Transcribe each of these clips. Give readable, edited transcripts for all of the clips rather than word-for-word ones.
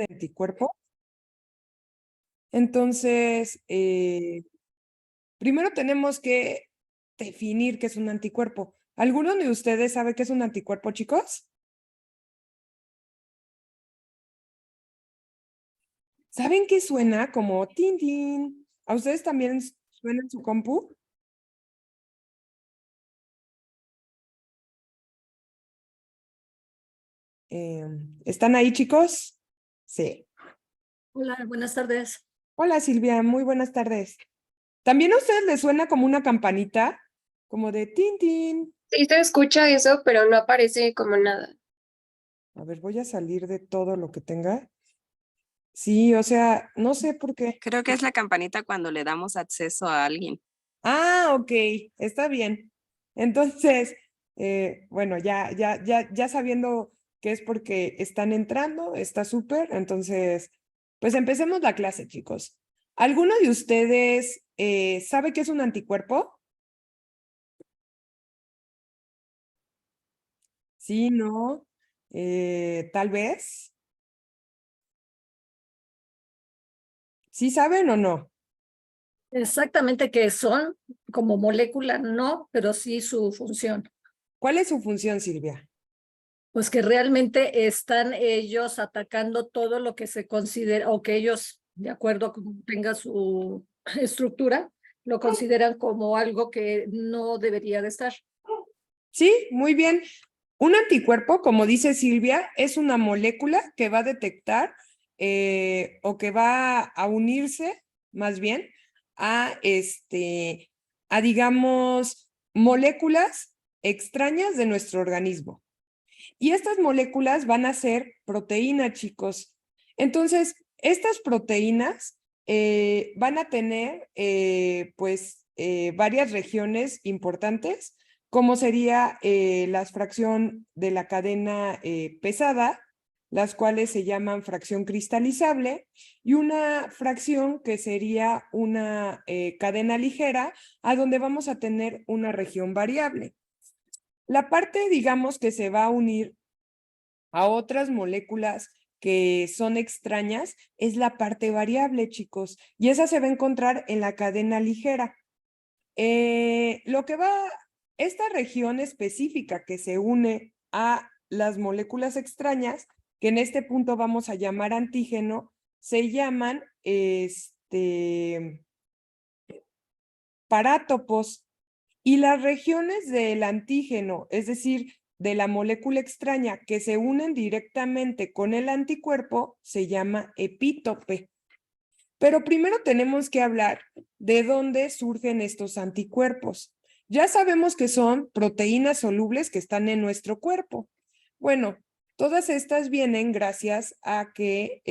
de anticuerpo. Entonces, primero tenemos que definir qué es un anticuerpo. ¿Alguno de ustedes sabe qué es un anticuerpo, chicos? ¿Saben qué suena? Como tin, tin. ¿A ustedes también suena en su compu? ¿Están ahí, chicos? Sí. Hola, buenas tardes. Hola, Silvia, muy buenas tardes. ¿También a ustedes les suena como una campanita? Como de tin, tin. Sí se escucha eso, pero no aparece como nada. A ver, voy a salir de todo lo que tenga. Sí, o sea, no sé por qué. Creo que es la campanita cuando le damos acceso a alguien. Ah, ok, está bien. Entonces, bueno, ya sabiendo que es porque están entrando, está súper. Entonces, pues empecemos la clase, chicos. ¿Alguno de ustedes sabe qué es un anticuerpo? Sí, no, tal vez. ¿Sí saben o no? Exactamente qué son, como molécula no, pero sí su función. ¿Cuál es su función, Silvia? Pues que realmente están ellos atacando todo lo que se considera, o que ellos, de acuerdo a cómo tenga su estructura, lo consideran como algo que no debería de estar. Sí, muy bien. Un anticuerpo, como dice Silvia, es una molécula que va a detectar o que va a unirse, más bien, a digamos, moléculas extrañas de nuestro organismo. Y estas moléculas van a ser proteínas, chicos. Entonces, estas proteínas van a tener, varias regiones importantes, como sería la fracción de la cadena pesada, las cuales se llaman fracción cristalizable, y una fracción que sería una cadena ligera, a donde vamos a tener una región variable. La parte, digamos, que se va a unir a otras moléculas que son extrañas es la parte variable, chicos, y esa se va a encontrar en la cadena ligera. Esta región específica que se une a las moléculas extrañas, que en este punto vamos a llamar antígeno, se llaman parátopos. Y las regiones del antígeno, es decir, de la molécula extraña que se unen directamente con el anticuerpo, se llama epítope. Pero primero tenemos que hablar de dónde surgen estos anticuerpos. Ya sabemos que son proteínas solubles que están en nuestro cuerpo. Bueno, todas estas vienen gracias a que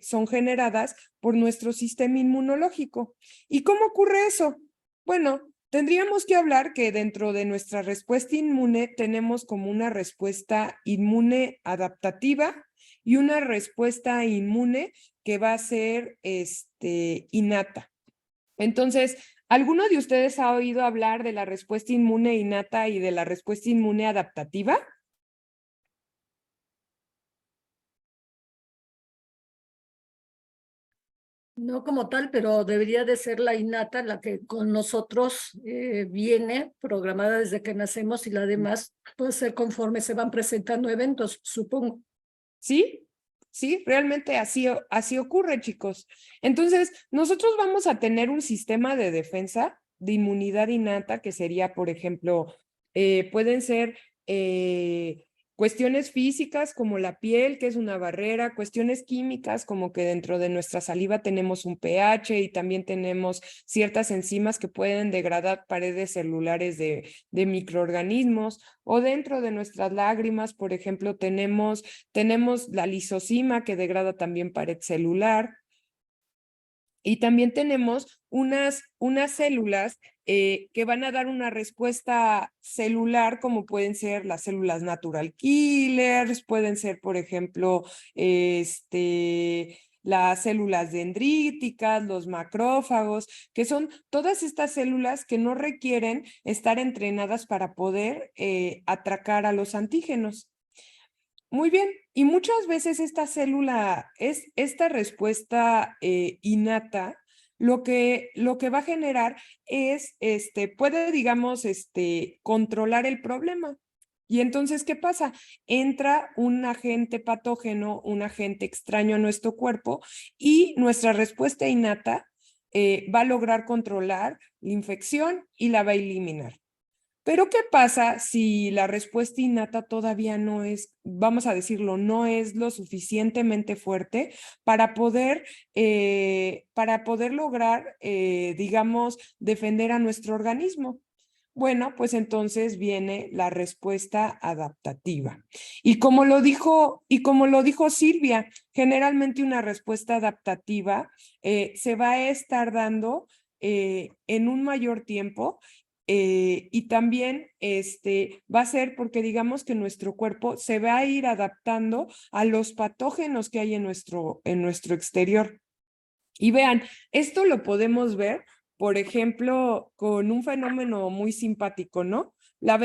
son generadas por nuestro sistema inmunológico. ¿Y cómo ocurre eso? Bueno, tendríamos que hablar que dentro de nuestra respuesta inmune tenemos como una respuesta inmune adaptativa y una respuesta inmune que va a ser innata. Entonces, ¿alguno de ustedes ha oído hablar de la respuesta inmune innata y de la respuesta inmune adaptativa? No como tal, pero debería de ser la innata, la que con nosotros viene programada desde que nacemos, y la demás puede ser conforme se van presentando eventos, supongo. Sí, sí, realmente así ocurre, chicos. Entonces, nosotros vamos a tener un sistema de defensa de inmunidad innata que sería, por ejemplo, pueden ser cuestiones físicas como la piel, que es una barrera, cuestiones químicas como que dentro de nuestra saliva tenemos un pH y también tenemos ciertas enzimas que pueden degradar paredes celulares de microorganismos, o dentro de nuestras lágrimas, por ejemplo, tenemos la lisozima que degrada también pared celular. Y también tenemos unas células que van a dar una respuesta celular, como pueden ser las células natural killers, pueden ser, por ejemplo, las células dendríticas, los macrófagos, que son todas estas células que no requieren estar entrenadas para poder atracar a los antígenos. Muy bien, y muchas veces esta esta respuesta innata, lo que va a generar es, puede, digamos, controlar el problema. Y entonces, ¿qué pasa? Entra un agente patógeno, un agente extraño a nuestro cuerpo y nuestra respuesta innata va a lograr controlar la infección y la va a eliminar. Pero ¿qué pasa si la respuesta innata todavía no es, vamos a decirlo, no es lo suficientemente fuerte para poder lograr, digamos, defender a nuestro organismo? Bueno, pues entonces viene la respuesta adaptativa. Y como lo dijo Silvia, generalmente una respuesta adaptativa se va a estar dando en un mayor tiempo. Y también va a ser porque digamos que nuestro cuerpo se va a ir adaptando a los patógenos que hay en nuestro exterior. Y vean, esto lo podemos ver, por ejemplo, con un fenómeno muy simpático, ¿no? La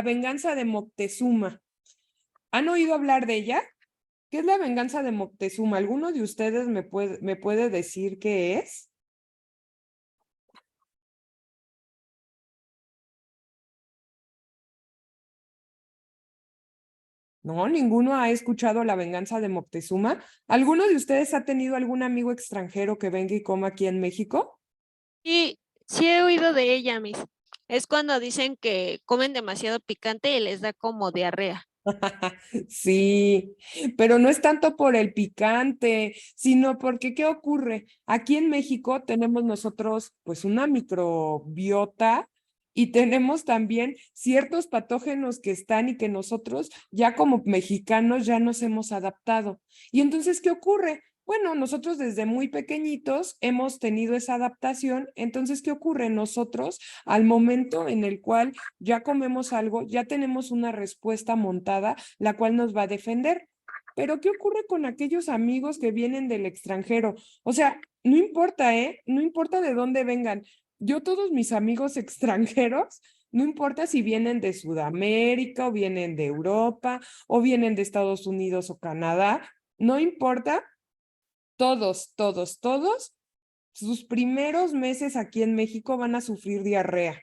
venganza de Moctezuma. ¿Han oído hablar de ella? ¿Qué es la venganza de Moctezuma? ¿Alguno de ustedes me puede decir qué es? No, ninguno ha escuchado la venganza de Moctezuma. ¿Alguno de ustedes ha tenido algún amigo extranjero que venga y coma aquí en México? Sí, sí he oído de ella, Miss. Es cuando dicen que comen demasiado picante y les da como diarrea. Sí, pero no es tanto por el picante, sino porque ¿qué ocurre? Aquí en México tenemos nosotros pues una microbiota y tenemos también ciertos patógenos que están y que nosotros ya como mexicanos ya nos hemos adaptado. Y entonces, ¿qué ocurre? Bueno, nosotros desde muy pequeñitos hemos tenido esa adaptación. Entonces, ¿qué ocurre? Nosotros, al momento en el cual ya comemos algo, ya tenemos una respuesta montada, la cual nos va a defender. Pero ¿qué ocurre con aquellos amigos que vienen del extranjero? O sea, no importa, ¿eh? No importa de dónde vengan. Yo todos mis amigos extranjeros, no importa si vienen de Sudamérica o vienen de Europa o vienen de Estados Unidos o Canadá, no importa, todos, sus primeros meses aquí en México van a sufrir diarrea.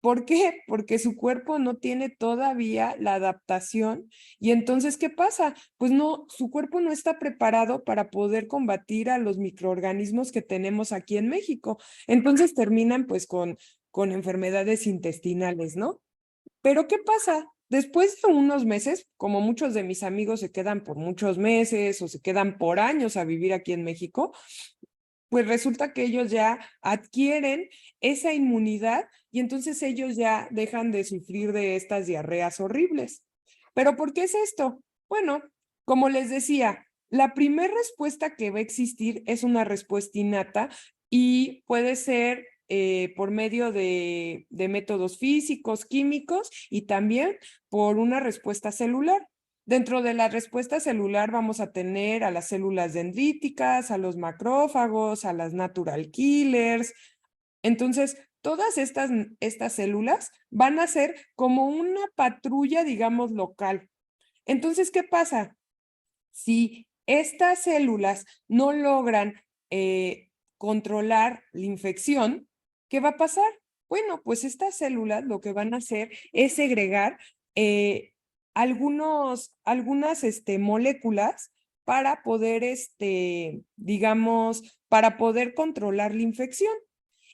¿Por qué? Porque su cuerpo no tiene todavía la adaptación y entonces, ¿qué pasa? Pues no, su cuerpo no está preparado para poder combatir a los microorganismos que tenemos aquí en México. Entonces terminan pues con enfermedades intestinales, ¿no? Pero ¿qué pasa? Después de unos meses, como muchos de mis amigos se quedan por muchos meses o se quedan por años a vivir aquí en México, pues resulta que ellos ya adquieren esa inmunidad y entonces ellos ya dejan de sufrir de estas diarreas horribles. ¿Pero por qué es esto? Bueno, como les decía, la primera respuesta que va a existir es una respuesta innata y puede ser por medio de métodos físicos, químicos y también por una respuesta celular. Dentro de la respuesta celular vamos a tener a las células dendríticas, a los macrófagos, a las natural killers. Entonces, todas estas células van a ser como una patrulla, digamos, local. Entonces, ¿qué pasa? Si estas células no logran controlar la infección, ¿qué va a pasar? Bueno, pues estas células lo que van a hacer es segregar algunas moléculas para poder, digamos, para poder controlar la infección.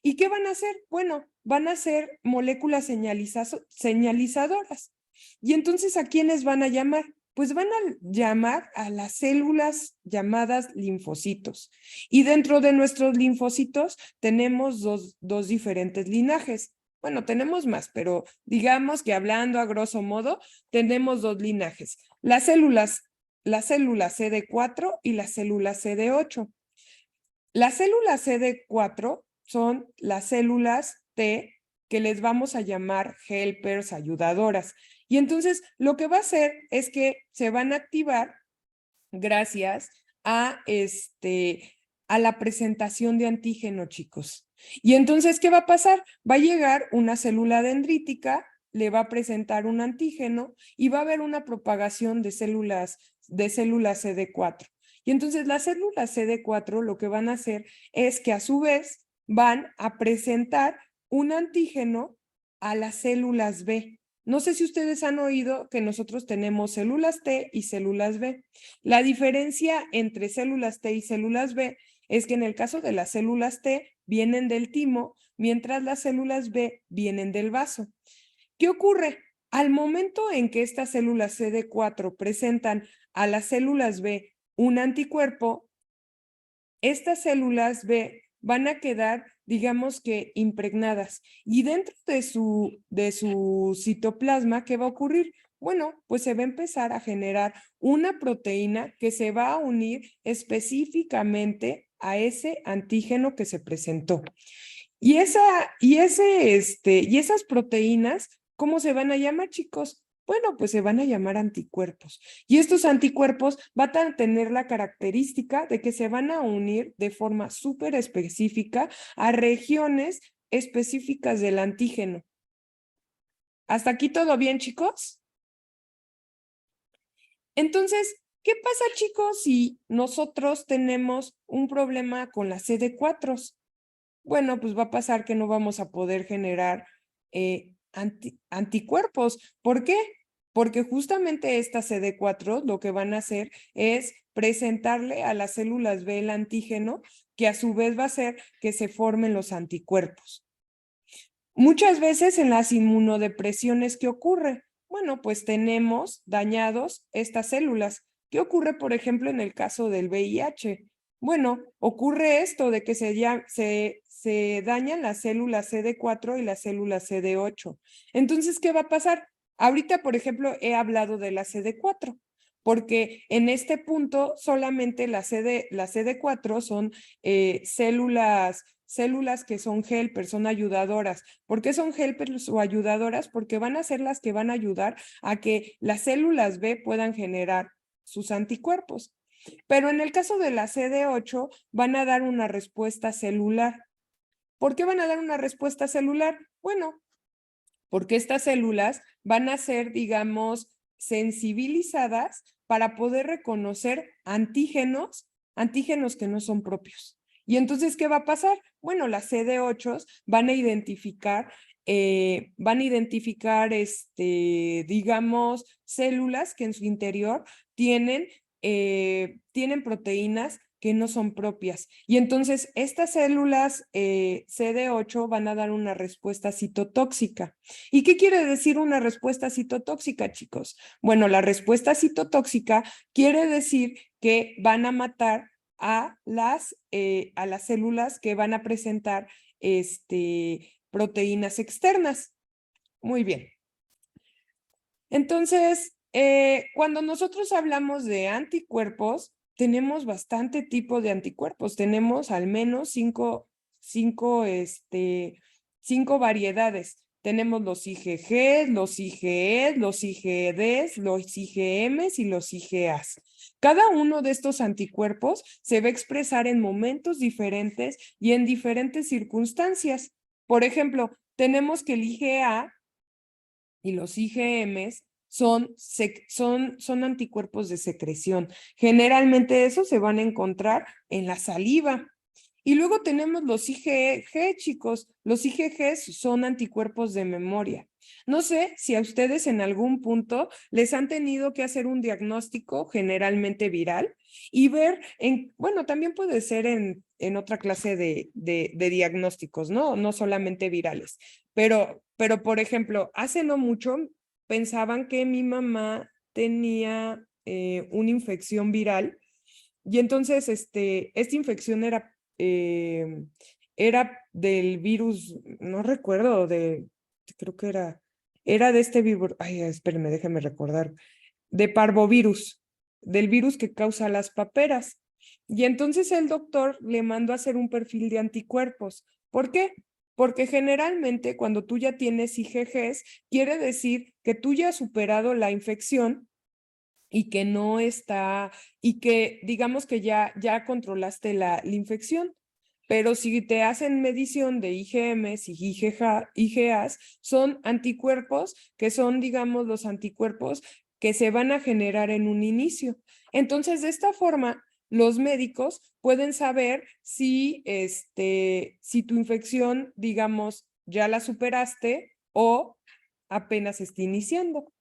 ¿Y qué van a hacer? Bueno, van a ser moléculas señalizadoras. Y entonces, ¿a quiénes van a llamar? Pues van a llamar a las células llamadas linfocitos. Y dentro de nuestros linfocitos tenemos dos diferentes linajes. Bueno, tenemos más, pero digamos que hablando a grosso modo, tenemos dos linajes. La célula CD4 y la célula CD8. La célula CD4 son las células T que les vamos a llamar helpers, ayudadoras. Y entonces lo que va a hacer es que se van a activar gracias a, a la presentación de antígeno, chicos. Y entonces, ¿qué va a pasar? Va a llegar una célula dendrítica le va a presentar un antígeno y va a haber una propagación de células CD4. Y entonces las células CD4 lo que van a hacer es que a su vez van a presentar un antígeno a las células B. No sé si ustedes han oído que nosotros tenemos células T y células B. La diferencia entre células T y células B es que en el caso de las células T vienen del timo, mientras las células B vienen del vaso. ¿Qué ocurre? Al momento en que estas células CD4 presentan a las células B un anticuerpo, estas células B van a quedar, digamos que impregnadas. Y dentro de su citoplasma, ¿qué va a ocurrir? Bueno, pues se va a empezar a generar una proteína que se va a unir específicamente a ese antígeno que se presentó. Y esas proteínas, ¿cómo se van a llamar, chicos? Bueno, pues se van a llamar anticuerpos. Y estos anticuerpos van a tener la característica de que se van a unir de forma súper específica a regiones específicas del antígeno. ¿Hasta aquí todo bien, chicos? Entonces, ¿qué pasa, chicos, si nosotros tenemos un problema con las CD4? Bueno, pues va a pasar que no vamos a poder generar anticuerpos. ¿Por qué? Porque justamente estas CD4 lo que van a hacer es presentarle a las células B el antígeno, que a su vez va a hacer que se formen los anticuerpos. Muchas veces en las inmunodepresiones, ¿qué ocurre? Bueno, pues tenemos dañados estas células. ¿Qué ocurre, por ejemplo, en el caso del VIH? Bueno, ocurre esto de que se dañan las células CD4 y las células CD8. Entonces, ¿qué va a pasar? Ahorita, por ejemplo, he hablado de la CD4, porque en este punto solamente las CD4 son células que son helpers, son ayudadoras. ¿Por qué son helpers o ayudadoras? Porque van a ser las que van a ayudar a que las células B puedan generar sus anticuerpos. Pero en el caso de la CD8 van a dar una respuesta celular. ¿Por qué van a dar una respuesta celular? Bueno, porque estas células van a ser, digamos, sensibilizadas para poder reconocer antígenos que no son propios. Y entonces, ¿qué va a pasar? Bueno, las CD8 van a identificar, digamos, células que en su interior tienen proteínas que no son propias. Y entonces estas células CD8 van a dar una respuesta citotóxica. ¿Y qué quiere decir una respuesta citotóxica, chicos? Bueno, la respuesta citotóxica quiere decir que van a matar a las células que van a presentar proteínas externas. Muy bien. Entonces, cuando nosotros hablamos de anticuerpos, tenemos bastante tipo de anticuerpos. Tenemos al menos cinco variedades. Tenemos los IgG, los IgE, los IgDs, los IgMs y los IgAs. Cada uno de estos anticuerpos se va a expresar en momentos diferentes y en diferentes circunstancias. Por ejemplo, tenemos que el IgA y los IgMs son anticuerpos de secreción. Generalmente esos se van a encontrar en la saliva. Y luego tenemos los IgG, chicos. Los IgG son anticuerpos de memoria. No sé si a ustedes en algún punto les han tenido que hacer un diagnóstico generalmente viral y ver, bueno, también puede ser en otra clase de diagnósticos, ¿no? No solamente virales. Pero, por ejemplo, hace no mucho pensaban que mi mamá tenía una infección viral y entonces esta infección era del virus, no recuerdo, creo que era de este virus, ay, espérenme, déjenme recordar, de parvovirus, del virus que causa las paperas. Y entonces el doctor le mandó a hacer un perfil de anticuerpos. ¿Por qué? Porque generalmente cuando tú ya tienes IgGs, quiere decir que tú ya has superado la infección y que no está, y que digamos que ya controlaste la infección. pero si te hacen medición de IgMs y IgAs, son anticuerpos que son, digamos, los anticuerpos que se van a generar en un inicio. Entonces, de esta forma, los médicos pueden saber si tu infección, digamos, ya la superaste o apenas está iniciando.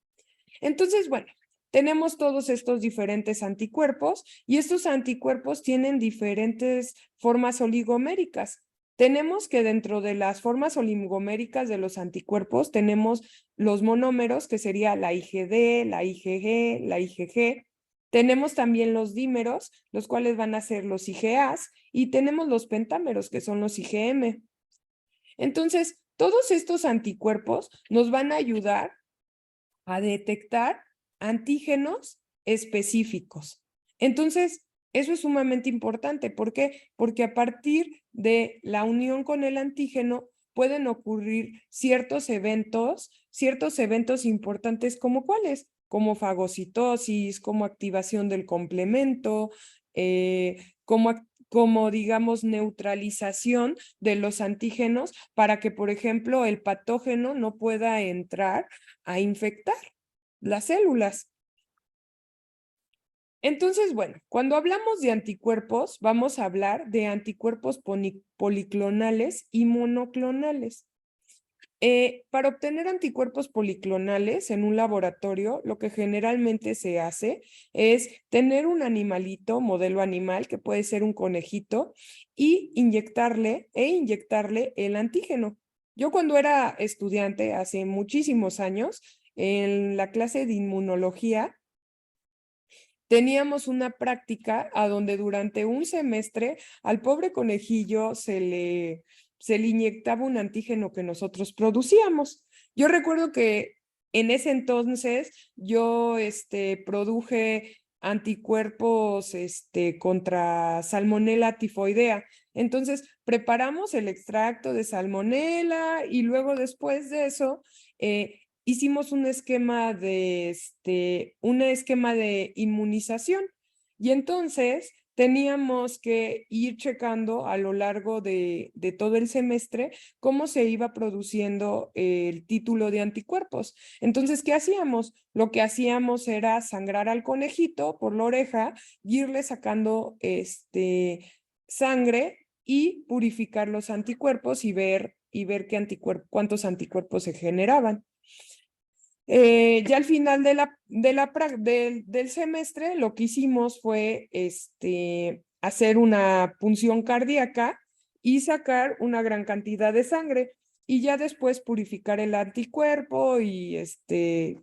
Entonces, bueno, tenemos todos estos diferentes anticuerpos y estos anticuerpos tienen diferentes formas oligoméricas. Tenemos que dentro de las formas oligoméricas de los anticuerpos tenemos los monómeros, que sería la IgD, la IgG, la IgG. Tenemos también los dímeros, los cuales van a ser los IgAs, y tenemos los pentámeros, que son los IgM. Entonces, todos estos anticuerpos nos van a ayudar a detectar antígenos específicos. Entonces, eso es sumamente importante. ¿Por qué? Porque a partir de la unión con el antígeno pueden ocurrir ciertos eventos importantes, como cuáles, como fagocitosis, como activación del complemento, como digamos neutralización de los antígenos para que, por ejemplo, el patógeno no pueda entrar a infectar las células. Entonces, bueno, cuando hablamos de anticuerpos, vamos a hablar de anticuerpos policlonales y monoclonales. Para obtener anticuerpos policlonales en un laboratorio, lo que generalmente se hace es tener un animalito, modelo animal, que puede ser un conejito, y inyectarle el antígeno. Yo cuando era estudiante, hace muchísimos años, en la clase de inmunología, teníamos una práctica a donde durante un semestre al pobre conejillo se le inyectaba un antígeno que nosotros producíamos. Yo recuerdo que en ese entonces yo produje anticuerpos contra Salmonella tifoidea. Entonces preparamos el extracto de Salmonella y luego después de eso hicimos un esquema de inmunización y entonces teníamos que ir checando a lo largo de todo el semestre cómo se iba produciendo el título de anticuerpos. Entonces, ¿qué hacíamos? Lo que hacíamos era sangrar al conejito por la oreja y irle sacando sangre y purificar los anticuerpos y ver cuántos anticuerpos se generaban. Ya al final del semestre lo que hicimos fue hacer una punción cardíaca y sacar una gran cantidad de sangre y ya después purificar el anticuerpo y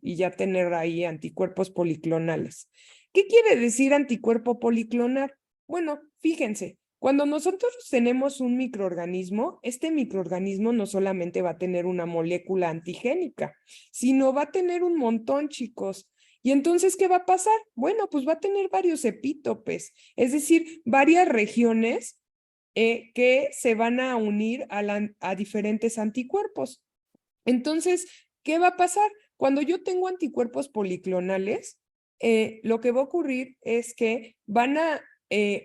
ya tener ahí anticuerpos policlonales. ¿Qué quiere decir anticuerpo policlonal? Bueno, fíjense. Cuando nosotros tenemos un microorganismo, este microorganismo no solamente va a tener una molécula antigénica, sino va a tener un montón, chicos. Y entonces, ¿qué va a pasar? Bueno, pues va a tener varios epítopes, es decir, varias regiones que se van a unir a diferentes anticuerpos. Entonces, ¿qué va a pasar? Cuando yo tengo anticuerpos policlonales, lo que va a ocurrir es que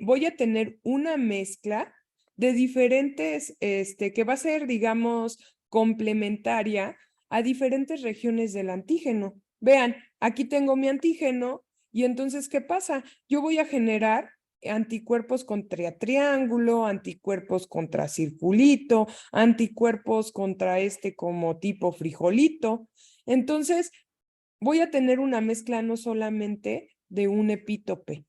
voy a tener una mezcla de diferentes, que va a ser, digamos, complementaria a diferentes regiones del antígeno. Vean, aquí tengo mi antígeno y entonces, ¿qué pasa? Yo voy a generar anticuerpos contra triángulo, anticuerpos contra circulito, anticuerpos contra como tipo frijolito. Entonces, voy a tener una mezcla no solamente de un epítope.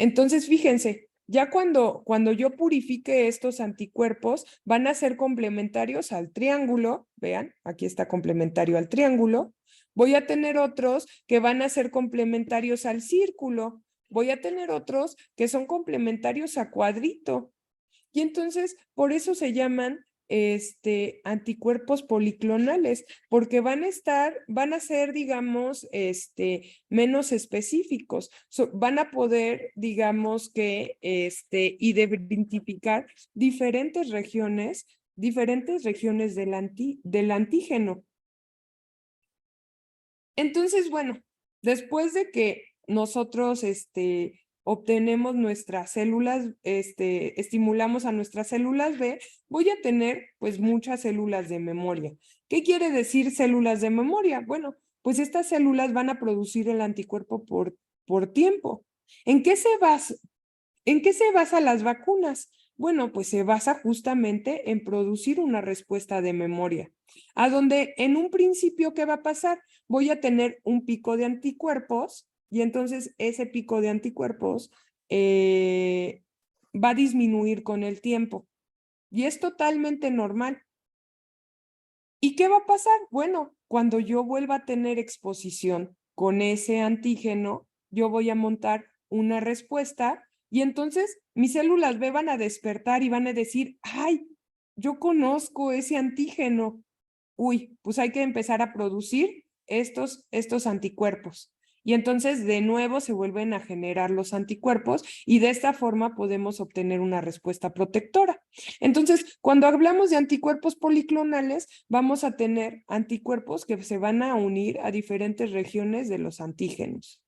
Entonces, fíjense, ya cuando yo purifique estos anticuerpos, van a ser complementarios al triángulo. Vean, aquí está complementario al triángulo. Voy a tener otros que van a ser complementarios al círculo. Voy a tener otros que son complementarios a cuadrito. Y entonces, por eso se llaman anticuerpos policlonales, porque van a ser, digamos, menos específicos. Van a poder, digamos que, identificar diferentes regiones del antígeno. Entonces, bueno, después de que nosotros obtenemos nuestras células, estimulamos a nuestras células B, voy a tener pues muchas células de memoria. ¿Qué quiere decir células de memoria? Bueno, pues estas células van a producir el anticuerpo por tiempo. ¿En qué se basan las vacunas? Bueno, pues se basa justamente en producir una respuesta de memoria, a donde en un principio, ¿qué va a pasar? Voy a tener un pico de anticuerpos y entonces ese pico de anticuerpos va a disminuir con el tiempo y es totalmente normal. ¿Y qué va a pasar? Bueno, cuando yo vuelva a tener exposición con ese antígeno, yo voy a montar una respuesta y entonces mis células B van a despertar y van a decir, ay, yo conozco ese antígeno. Uy, pues hay que empezar a producir estos anticuerpos. Y entonces de nuevo se vuelven a generar los anticuerpos y de esta forma podemos obtener una respuesta protectora. Entonces, cuando hablamos de anticuerpos policlonales, vamos a tener anticuerpos que se van a unir a diferentes regiones de los antígenos.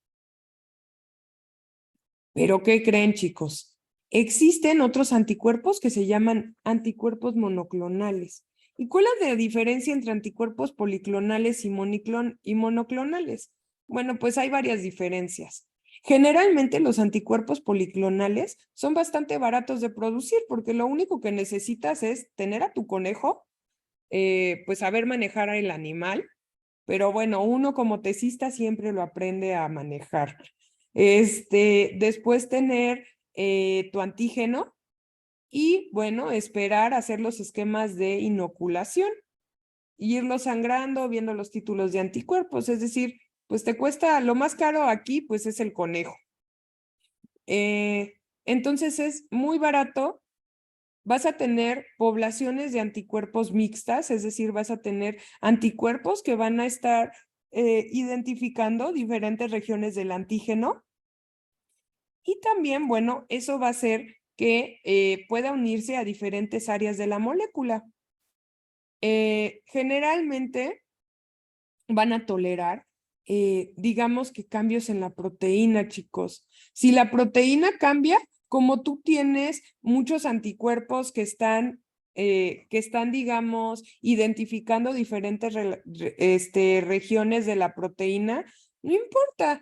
¿Pero qué creen, chicos? Existen otros anticuerpos que se llaman anticuerpos monoclonales. ¿Y cuál es la diferencia entre anticuerpos policlonales y monoclonales? Bueno, pues hay varias diferencias. Generalmente los anticuerpos policlonales son bastante baratos de producir porque lo único que necesitas es tener a tu conejo, pues saber manejar al animal, pero bueno, uno como tesista siempre lo aprende a manejar. Después tener tu antígeno y bueno, esperar a hacer los esquemas de inoculación, irlo sangrando, viendo los títulos de anticuerpos, es decir, pues te cuesta, lo más caro aquí pues es el conejo. Entonces es muy barato, vas a tener poblaciones de anticuerpos mixtas, es decir, vas a tener anticuerpos que van a estar identificando diferentes regiones del antígeno. Y también, bueno, eso va a hacer que pueda unirse a diferentes áreas de la molécula. Generalmente van a tolerar, digamos que cambios en la proteína, chicos. Si la proteína cambia, como tú tienes muchos anticuerpos que están, digamos, identificando diferentes regiones de la proteína, no importa,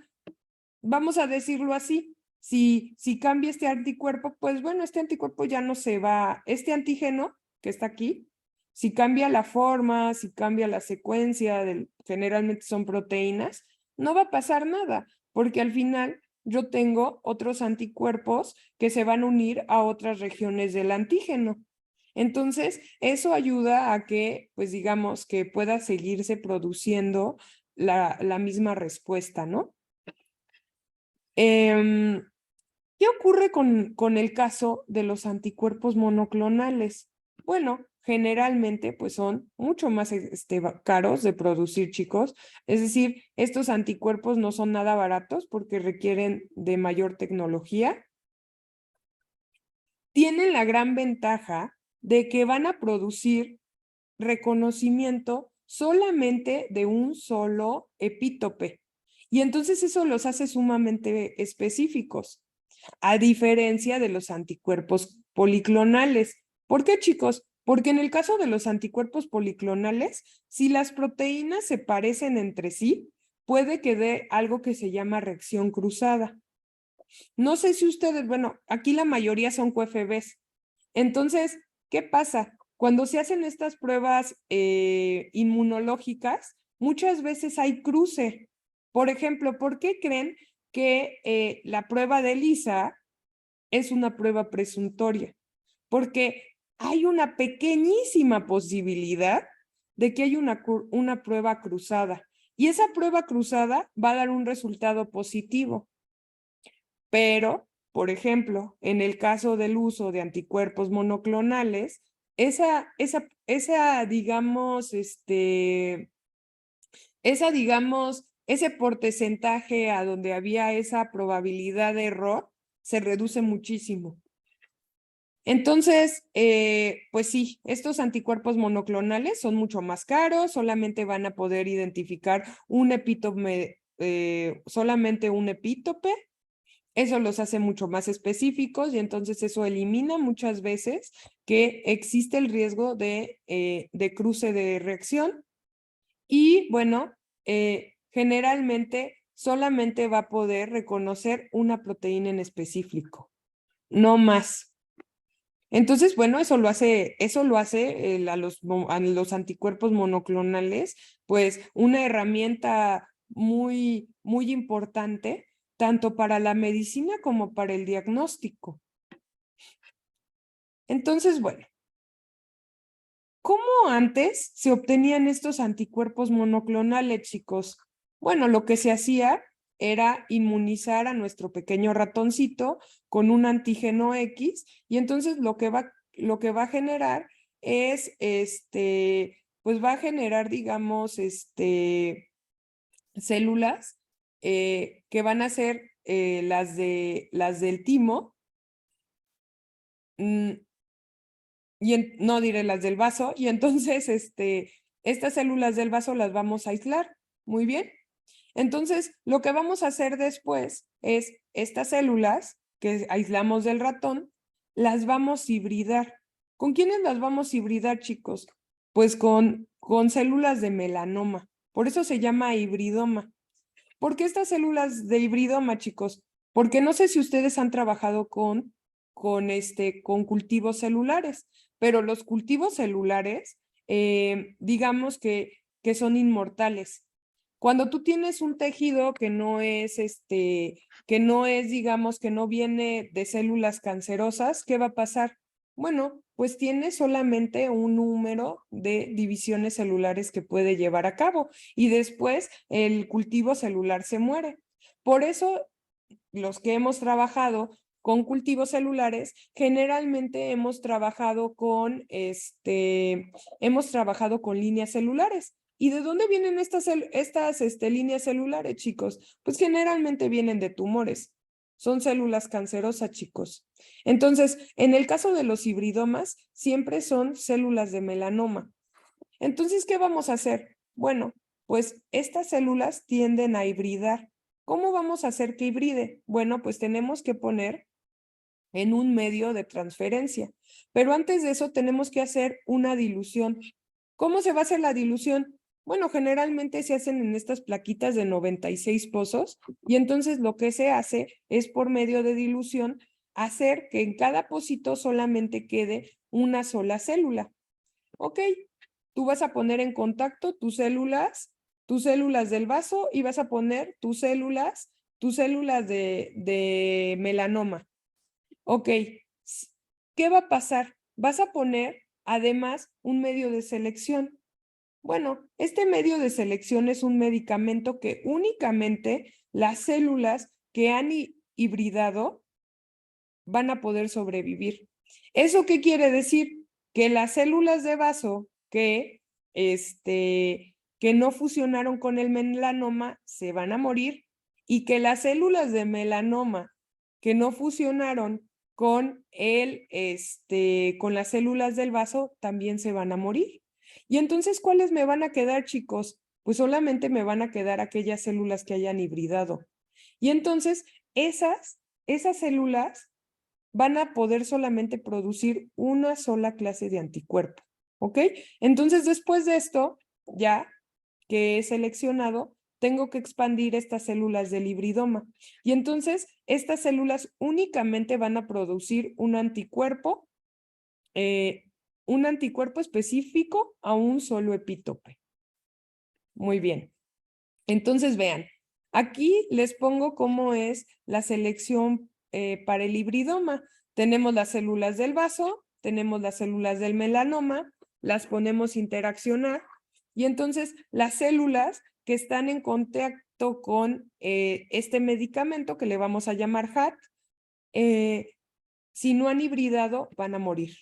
vamos a decirlo así. Si cambia este anticuerpo, pues bueno, este anticuerpo ya no se va, este antígeno que está aquí, si cambia la forma, si cambia la secuencia, generalmente son proteínas, no va a pasar nada, porque al final yo tengo otros anticuerpos que se van a unir a otras regiones del antígeno. Entonces, eso ayuda a que, pues digamos, que pueda seguirse produciendo la misma respuesta, ¿no? ¿Qué ocurre con el caso de los anticuerpos monoclonales? Bueno, generalmente pues son mucho más caros de producir, chicos. Es decir, estos anticuerpos no son nada baratos porque requieren de mayor tecnología. Tienen la gran ventaja de que van a producir reconocimiento solamente de un solo epítope. Y entonces eso los hace sumamente específicos, a diferencia de los anticuerpos policlonales. ¿Por qué, chicos? Porque en el caso de los anticuerpos policlonales, si las proteínas se parecen entre sí, puede que dé algo que se llama reacción cruzada. No sé si ustedes, bueno, aquí la mayoría son QFBs. Entonces, ¿qué pasa? Cuando se hacen estas pruebas inmunológicas, muchas veces hay cruce. Por ejemplo, ¿por qué creen que la prueba de ELISA es una prueba presuntoria? Porque hay una pequeñísima posibilidad de que haya una prueba cruzada. Y esa prueba cruzada va a dar un resultado positivo. Pero, por ejemplo, en el caso del uso de anticuerpos monoclonales, ese porcentaje a donde había esa probabilidad de error se reduce muchísimo. Entonces, pues sí, estos anticuerpos monoclonales son mucho más caros, solamente van a poder identificar un epítope, solamente un epítope. Eso los hace mucho más específicos y entonces eso elimina muchas veces que existe el riesgo de cruce de reacción. Y bueno, generalmente solamente va a poder reconocer una proteína en específico, no más. Entonces, bueno, eso lo hace a los anticuerpos monoclonales, pues una herramienta muy, muy importante, tanto para la medicina como para el diagnóstico. Entonces, bueno, ¿cómo antes se obtenían estos anticuerpos monoclonales, chicos? Bueno, lo que se hacía era inmunizar a nuestro pequeño ratoncito con un antígeno X y entonces lo que va a generar es, pues va a generar, digamos, células que van a ser las del timo, no diré las del vaso, y entonces estas células del vaso las vamos a aislar. Muy bien. Entonces, lo que vamos a hacer después es estas células que aislamos del ratón, las vamos a hibridar. ¿Con quiénes las vamos a hibridar, chicos? Pues con células de melanoma. Por eso se llama hibridoma. ¿Por qué estas células de hibridoma, chicos? Porque no sé si ustedes han trabajado con cultivos celulares, pero los cultivos celulares, digamos que son inmortales. Cuando tú tienes un tejido que no es, digamos, que no viene de células cancerosas, ¿qué va a pasar? Bueno, pues tiene solamente un número de divisiones celulares que puede llevar a cabo y después el cultivo celular se muere. Por eso, los que hemos trabajado con cultivos celulares, generalmente hemos trabajado con líneas celulares. ¿Y de dónde vienen estas líneas celulares, chicos? Pues generalmente vienen de tumores. Son células cancerosas, chicos. Entonces, en el caso de los hibridomas, siempre son células de melanoma. Entonces, ¿qué vamos a hacer? Bueno, pues estas células tienden a hibridar. ¿Cómo vamos a hacer que hibride? Bueno, pues tenemos que poner en un medio de transferencia. Pero antes de eso tenemos que hacer una dilución. ¿Cómo se va a hacer la dilución? Bueno, generalmente se hacen en estas plaquitas de 96 pozos y entonces lo que se hace es por medio de dilución hacer que en cada pocito solamente quede una sola célula. Ok, tú vas a poner en contacto tus células del vaso y vas a poner tus células de melanoma. Ok, ¿qué va a pasar? Vas a poner además un medio de selección. Bueno, este medio de selección es un medicamento que únicamente las células que han hibridado van a poder sobrevivir. ¿Eso qué quiere decir? Que las células de vaso que no fusionaron con el melanoma se van a morir y que las células de melanoma que no fusionaron con con las células del vaso también se van a morir. Y entonces, ¿cuáles me van a quedar, chicos? Pues solamente me van a quedar aquellas células que hayan hibridado. Y entonces, esas células van a poder solamente producir una sola clase de anticuerpo, ¿ok? Entonces, después de esto, ya que he seleccionado, tengo que expandir estas células del hibridoma. Y entonces, estas células únicamente van a producir un anticuerpo específico a un solo epítope. Muy bien. Entonces, vean, aquí les pongo cómo es la selección para el hibridoma. Tenemos las células del vaso, tenemos las células del melanoma, las ponemos a interaccionar y entonces las células que están en contacto con este medicamento que le vamos a llamar HAT, si no han hibridado, van a morir.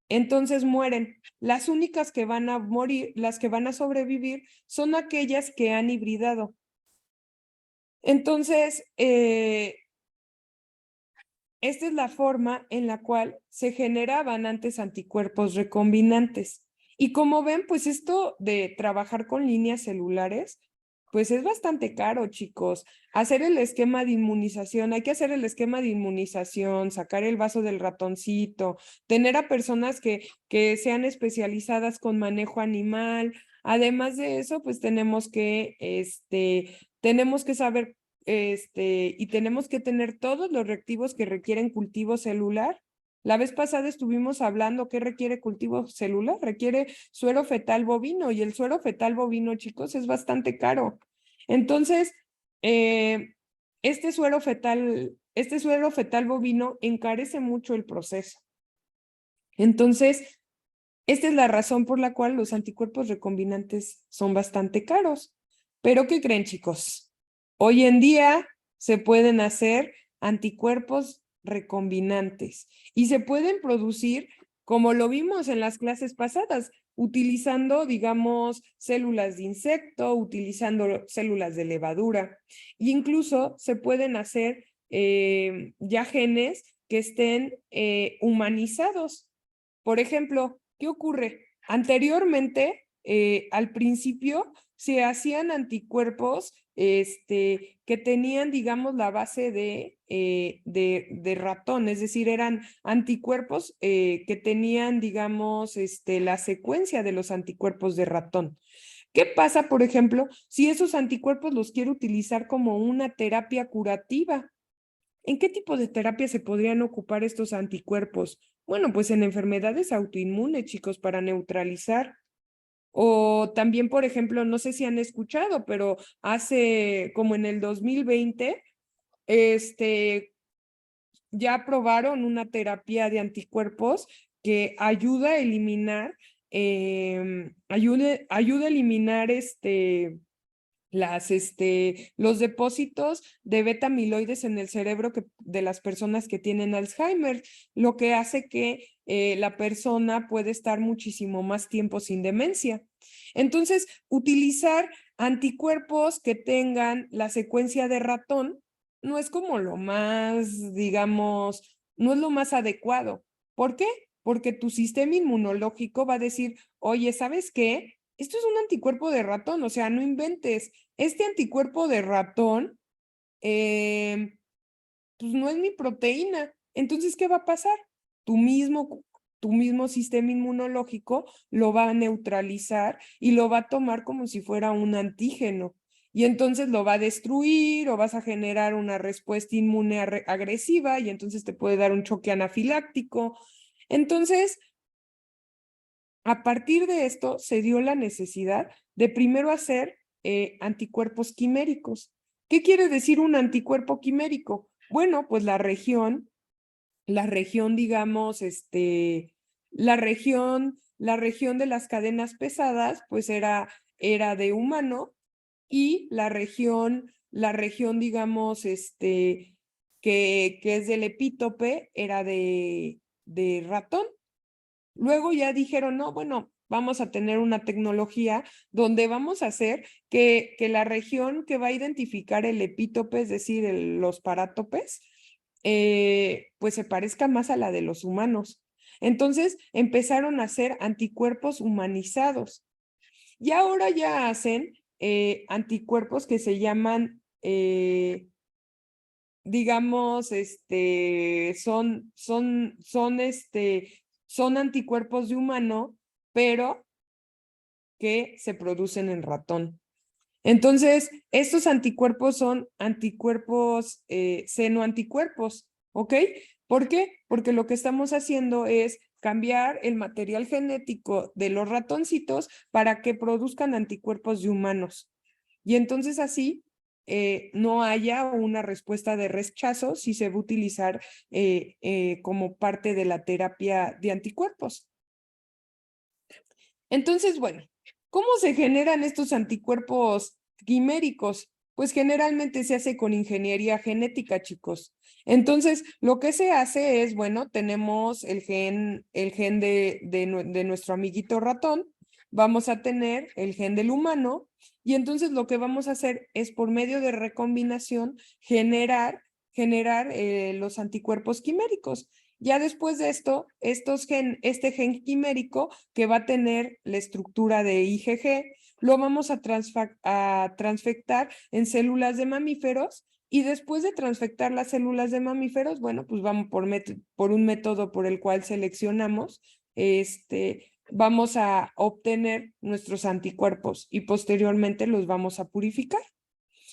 Entonces mueren. Las únicas que van a morir, las que van a sobrevivir, son aquellas que han hibridado. Entonces, esta es la forma en la cual se generaban antes anticuerpos recombinantes. Y como ven, pues esto de trabajar con líneas celulares, pues es bastante caro, chicos. Hacer el esquema de inmunización, hay que hacer el esquema de inmunización, sacar el vaso del ratoncito, tener a personas que sean especializadas con manejo animal. Además de eso, pues tenemos que saber, y tenemos que tener todos los reactivos que requieren cultivo celular. La vez pasada estuvimos hablando qué requiere cultivo celular, requiere suero fetal bovino y el suero fetal bovino, chicos, es bastante caro. Entonces, este suero fetal bovino encarece mucho el proceso. Entonces, esta es la razón por la cual los anticuerpos recombinantes son bastante caros. Pero, ¿qué creen, chicos? Hoy en día se pueden hacer anticuerpos recombinantes y se pueden producir, como lo vimos en las clases pasadas, utilizando, digamos, células de insecto, utilizando células de levadura. E incluso se pueden hacer ya genes que estén humanizados. Por ejemplo, ¿qué ocurre? Anteriormente, al principio, se hacían anticuerpos que tenían, digamos, la base de ratón, es decir, eran anticuerpos que tenían, digamos, la secuencia de los anticuerpos de ratón. ¿Qué pasa, por ejemplo, si esos anticuerpos los quiero utilizar como una terapia curativa? ¿En qué tipo de terapia se podrían ocupar estos anticuerpos? Bueno, pues en enfermedades autoinmunes, chicos, para neutralizar. O también, por ejemplo, no sé si han escuchado, pero hace como en el 2020, ya aprobaron una terapia de anticuerpos que ayuda a eliminar, ayuda a eliminar los depósitos de beta amiloides en el cerebro de las personas que tienen Alzheimer, lo que hace que la persona puede estar muchísimo más tiempo sin demencia. Entonces, utilizar anticuerpos que tengan la secuencia de ratón no es como lo más, digamos, no es lo más adecuado. ¿Por qué? Porque tu sistema inmunológico va a decir, oye, ¿sabes qué? Esto es un anticuerpo de ratón, o sea, no inventes. Este anticuerpo de ratón, pues no es mi proteína. Entonces, ¿qué va a pasar? Tu mismo sistema inmunológico lo va a neutralizar y lo va a tomar como si fuera un antígeno. Y entonces lo va a destruir o vas a generar una respuesta inmune agresiva y entonces te puede dar un choque anafiláctico. Entonces, a partir de esto se dio la necesidad de primero hacer anticuerpos quiméricos. ¿Qué quiere decir un anticuerpo quimérico? Bueno, pues la región, digamos, la región de las cadenas pesadas, pues era de humano y la región, digamos, que es del epítope, era de ratón. Luego ya dijeron, no, bueno, vamos a tener una tecnología donde vamos a hacer que la región que va a identificar el epítope, es decir, los parátopes, pues se parezca más a la de los humanos. Entonces empezaron a hacer anticuerpos humanizados. Y ahora ya hacen anticuerpos que se llaman, digamos, son anticuerpos de humano, pero que se producen en ratón. Entonces, estos anticuerpos son anticuerpos, senoanticuerpos, ¿ok? ¿Por qué? Porque lo que estamos haciendo es cambiar el material genético de los ratoncitos para que produzcan anticuerpos de humanos. Y entonces así no haya una respuesta de rechazo si se va a utilizar como parte de la terapia de anticuerpos. Entonces, bueno, ¿cómo se generan estos anticuerpos quiméricos? Pues generalmente se hace con ingeniería genética, chicos. Entonces, lo que se hace es, bueno, tenemos el gen de nuestro amiguito ratón, vamos a tener el gen del humano, y entonces lo que vamos a hacer es por medio de recombinación generar los anticuerpos quiméricos. Ya después de esto, este gen quimérico que va a tener la estructura de IgG, lo vamos a transfectar en células de mamíferos y después de transfectar las células de mamíferos, bueno, pues vamos por un método por el cual seleccionamos, vamos a obtener nuestros anticuerpos y posteriormente los vamos a purificar.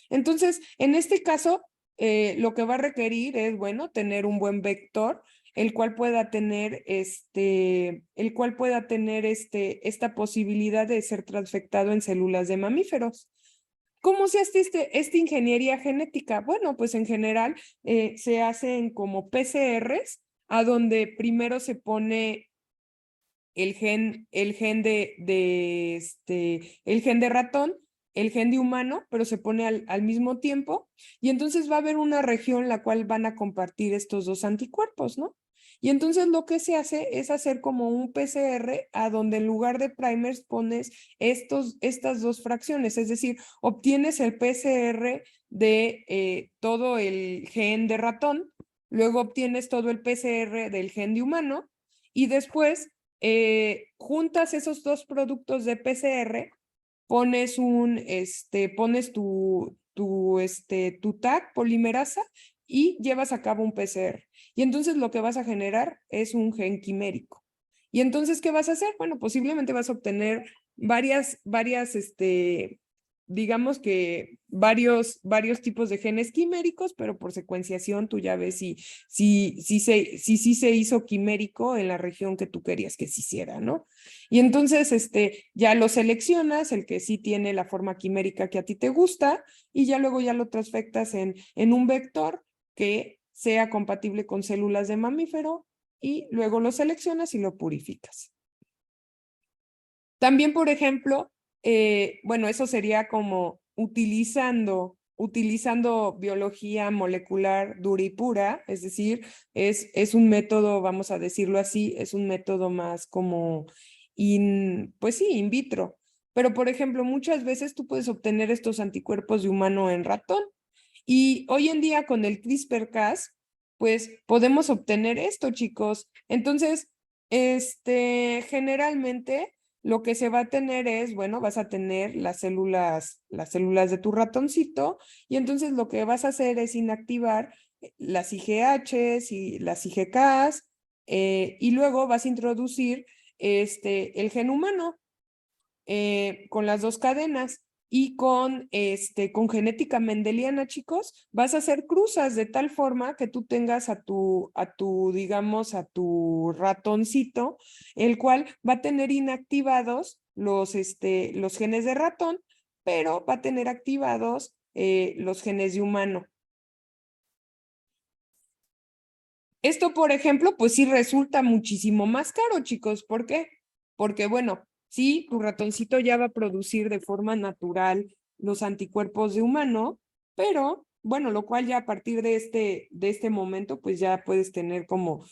Entonces, en este caso, lo que va a requerir es, bueno, tener un buen vector, el cual pueda tener esta posibilidad de ser transfectado en células de mamíferos. ¿Cómo se hace esta ingeniería genética? Bueno, pues en general se hacen como PCRs, a donde primero se pone el gen de ratón, el gen de humano, pero se pone al mismo tiempo, y entonces va a haber una región la cual van a compartir estos dos anticuerpos, ¿no? Y entonces lo que se hace es hacer como un PCR a donde en lugar de primers pones estas dos fracciones, es decir, obtienes el PCR de todo el gen de ratón, luego obtienes todo el PCR del gen de humano y después juntas esos dos productos de PCR, pones tu tag polimerasa y llevas a cabo un PCR. Y entonces lo que vas a generar es un gen quimérico. Y entonces, ¿qué vas a hacer? Bueno, posiblemente vas a obtener digamos que varios tipos de genes quiméricos, pero por secuenciación tú ya ves si se hizo quimérico en la región que tú querías que se hiciera, ¿no? Y entonces ya lo seleccionas, el que sí tiene la forma quimérica que a ti te gusta, y ya luego ya lo transfectas en un vector que sea compatible con células de mamífero, y luego lo seleccionas y lo purificas. También, por ejemplo, bueno, eso sería como utilizando biología molecular dura y pura, es decir, es un método, vamos a decirlo así, es un método más como, pues sí, in vitro. Pero, por ejemplo, muchas veces tú puedes obtener estos anticuerpos de humano en ratón. Y hoy en día con el CRISPR-Cas, pues podemos obtener esto, chicos. Entonces, generalmente lo que se va a tener es, bueno, vas a tener las células de tu ratoncito, y entonces lo que vas a hacer es inactivar las IgHs y las IgKs, y luego vas a introducir el gen humano con las dos cadenas. Y con genética mendeliana, chicos, vas a hacer cruzas de tal forma que tú tengas digamos, a tu ratoncito, el cual va a tener inactivados los genes de ratón, pero va a tener activados los genes de humano. Esto, por ejemplo, pues sí resulta muchísimo más caro, chicos. ¿Por qué? Porque, bueno, sí, tu ratoncito ya va a producir de forma natural los anticuerpos de humano, pero, bueno, lo cual ya a partir de este momento, pues ya puedes tener como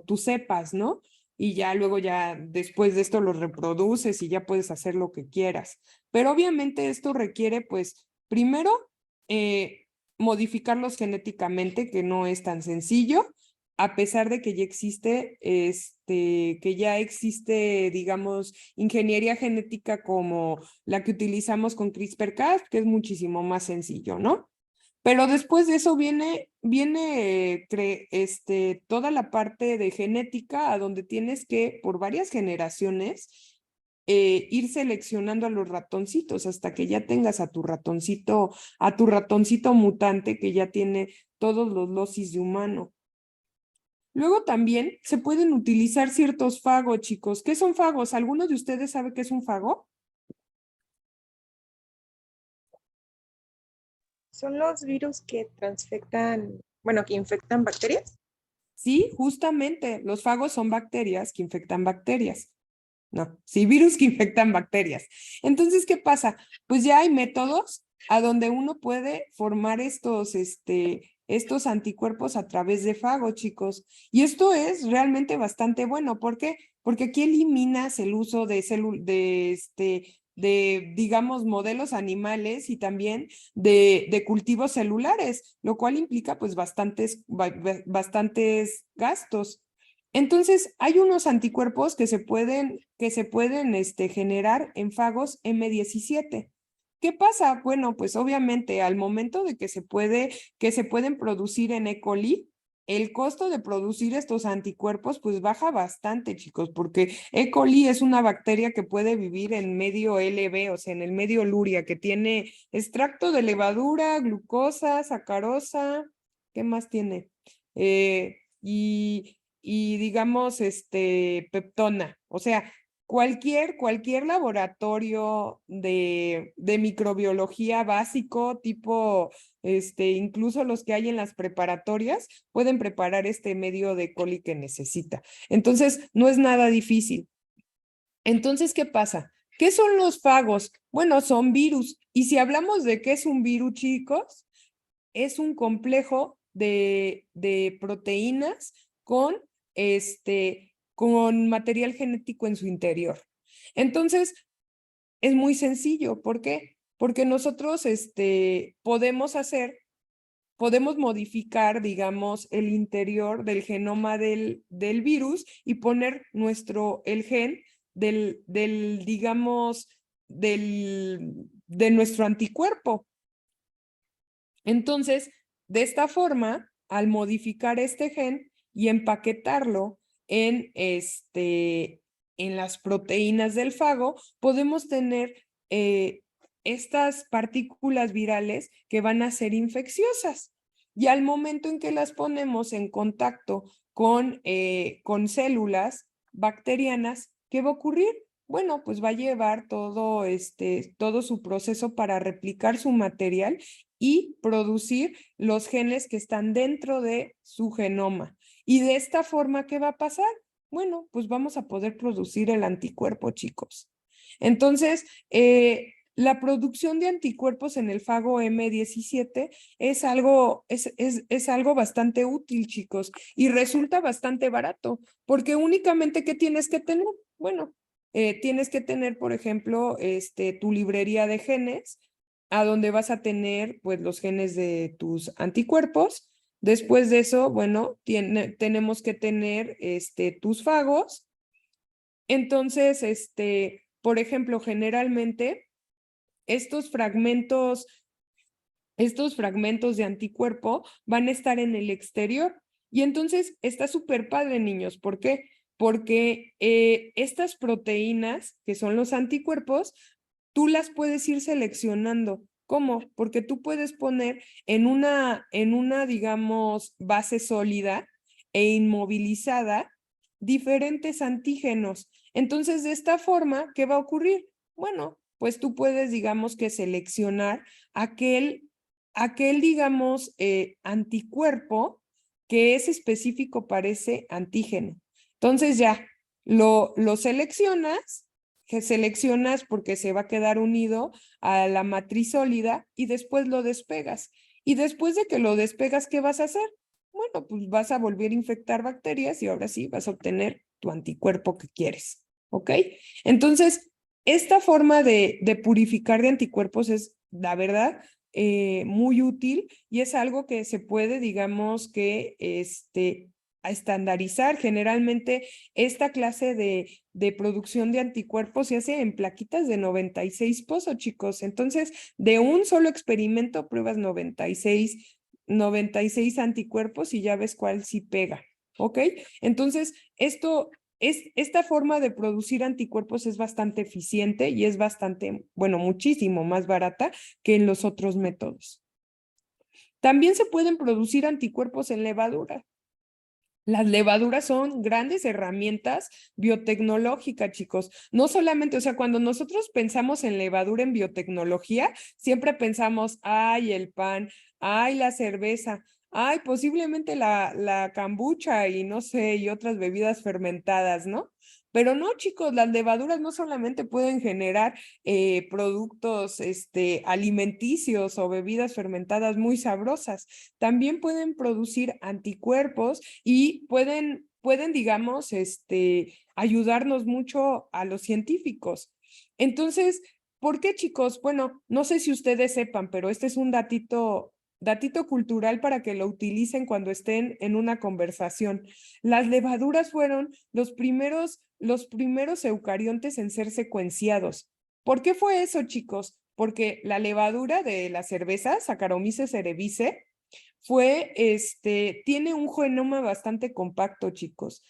tú sepas, ¿no? Y ya luego ya después de esto los reproduces y ya puedes hacer lo que quieras. Pero obviamente esto requiere, pues, primero, modificarlos genéticamente, que no es tan sencillo, a pesar de que ya existe, digamos, ingeniería genética como la que utilizamos con CRISPR-Cas, que es muchísimo más sencillo, ¿no? Pero después de eso viene toda la parte de genética, a donde tienes que, por varias generaciones, ir seleccionando a los ratoncitos hasta que ya tengas a tu ratoncito mutante que ya tiene todos los locis de humano. Luego también se pueden utilizar ciertos fagos, chicos. ¿Qué son fagos? ¿Alguno de ustedes sabe qué es un fago? ¿Son los virus que transfectan, bueno, que infectan bacterias? Sí, justamente, los fagos son bacterias que infectan bacterias. No, sí, virus que infectan bacterias. Entonces, ¿qué pasa? Pues ya hay métodos a donde uno puede formar estos anticuerpos a través de fagos, chicos. Y esto es realmente bastante bueno. ¿Por qué? Porque aquí eliminas el uso de digamos, modelos animales y también de cultivos celulares, lo cual implica pues bastantes gastos. Entonces, hay unos anticuerpos que se pueden generar en fagos M17. ¿Qué pasa? Bueno, pues obviamente al momento de que se pueden producir en E. coli, el costo de producir estos anticuerpos pues baja bastante, chicos, porque E. coli es una bacteria que puede vivir en medio LB, o sea, en el medio Luria, que tiene extracto de levadura, glucosa, sacarosa, ¿qué más tiene? Y digamos, peptona, o sea, cualquier laboratorio de microbiología básico, tipo, incluso los que hay en las preparatorias, pueden preparar este medio de coli que necesita. Entonces, no es nada difícil. Entonces, ¿qué pasa? ¿Qué son los fagos? Bueno, son virus. Y si hablamos de qué es un virus, chicos, es un complejo de proteínas con con material genético en su interior. Entonces, es muy sencillo. ¿Por qué? Porque nosotros podemos modificar, digamos, el interior del genoma del virus y poner el gen digamos, de nuestro anticuerpo. Entonces, de esta forma, al modificar este gen y empaquetarlo en las proteínas del fago, podemos tener estas partículas virales que van a ser infecciosas. Y al momento en que las ponemos en contacto con células bacterianas, ¿qué va a ocurrir? Bueno, pues va a llevar todo su proceso para replicar su material y producir los genes que están dentro de su genoma. Y de esta forma, ¿qué va a pasar? Bueno, pues vamos a poder producir el anticuerpo, chicos. Entonces, la producción de anticuerpos en el fago M17 es algo bastante útil, chicos, y resulta bastante barato, porque únicamente, ¿qué tienes que tener? Bueno, tienes que tener, por ejemplo, tu librería de genes, a donde vas a tener pues los genes de tus anticuerpos. Después de eso, bueno, tenemos que tener tus fagos. Entonces, por ejemplo, generalmente estos fragmentos de anticuerpo van a estar en el exterior. Y entonces está súper padre, niños. ¿Por qué? Porque estas proteínas, que son los anticuerpos, tú las puedes ir seleccionando. ¿Cómo? Porque tú puedes poner en una, digamos, base sólida e inmovilizada diferentes antígenos. Entonces, de esta forma, ¿qué va a ocurrir? Bueno, pues tú puedes, digamos, que seleccionar aquel, digamos, anticuerpo que es específico para ese antígeno. Entonces ya lo seleccionas, que seleccionas porque se va a quedar unido a la matriz sólida y después lo despegas. Y después de que lo despegas, ¿qué vas a hacer? Bueno, pues vas a volver a infectar bacterias y ahora sí vas a obtener tu anticuerpo que quieres, ¿ok? Entonces, esta forma de purificar de anticuerpos es, la verdad, muy útil y es algo que se puede, digamos, que a estandarizar. Generalmente esta clase de producción de anticuerpos se hace en plaquitas de 96 pozos, chicos. Entonces, de un solo experimento pruebas 96 anticuerpos y ya ves cuál sí pega, ¿ok? Entonces, esta forma de producir anticuerpos es bastante eficiente y es bastante, bueno, muchísimo más barata que en los otros métodos. También se pueden producir anticuerpos en levadura. Las levaduras son grandes herramientas biotecnológicas, chicos. No solamente, o sea, cuando nosotros pensamos en levadura en biotecnología, siempre pensamos, ay, el pan, ay, la cerveza, ay, posiblemente la kombucha y no sé, y otras bebidas fermentadas, ¿no? Pero no, chicos, las levaduras no solamente pueden generar productos alimenticios o bebidas fermentadas muy sabrosas, también pueden producir anticuerpos y pueden, digamos, ayudarnos mucho a los científicos. Entonces, ¿por qué, chicos? Bueno, no sé si ustedes sepan, pero este es un datito datito cultural para que lo utilicen cuando estén en una conversación. Las levaduras fueron los primeros eucariontes en ser secuenciados. ¿Por qué fue eso, chicos? Porque la levadura de la cerveza, Saccharomyces cerevisiae, tiene un genoma bastante compacto, chicos.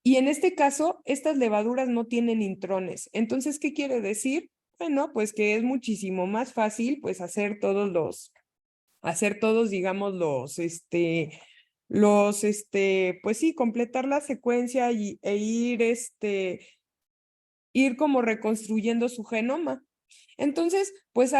Y en este caso, estas levaduras no tienen intrones. Entonces, ¿qué quiere decir? Bueno, pues que es muchísimo más fácil, pues, hacer todos, digamos, pues sí, completar la secuencia ir como reconstruyendo su genoma. Entonces, pues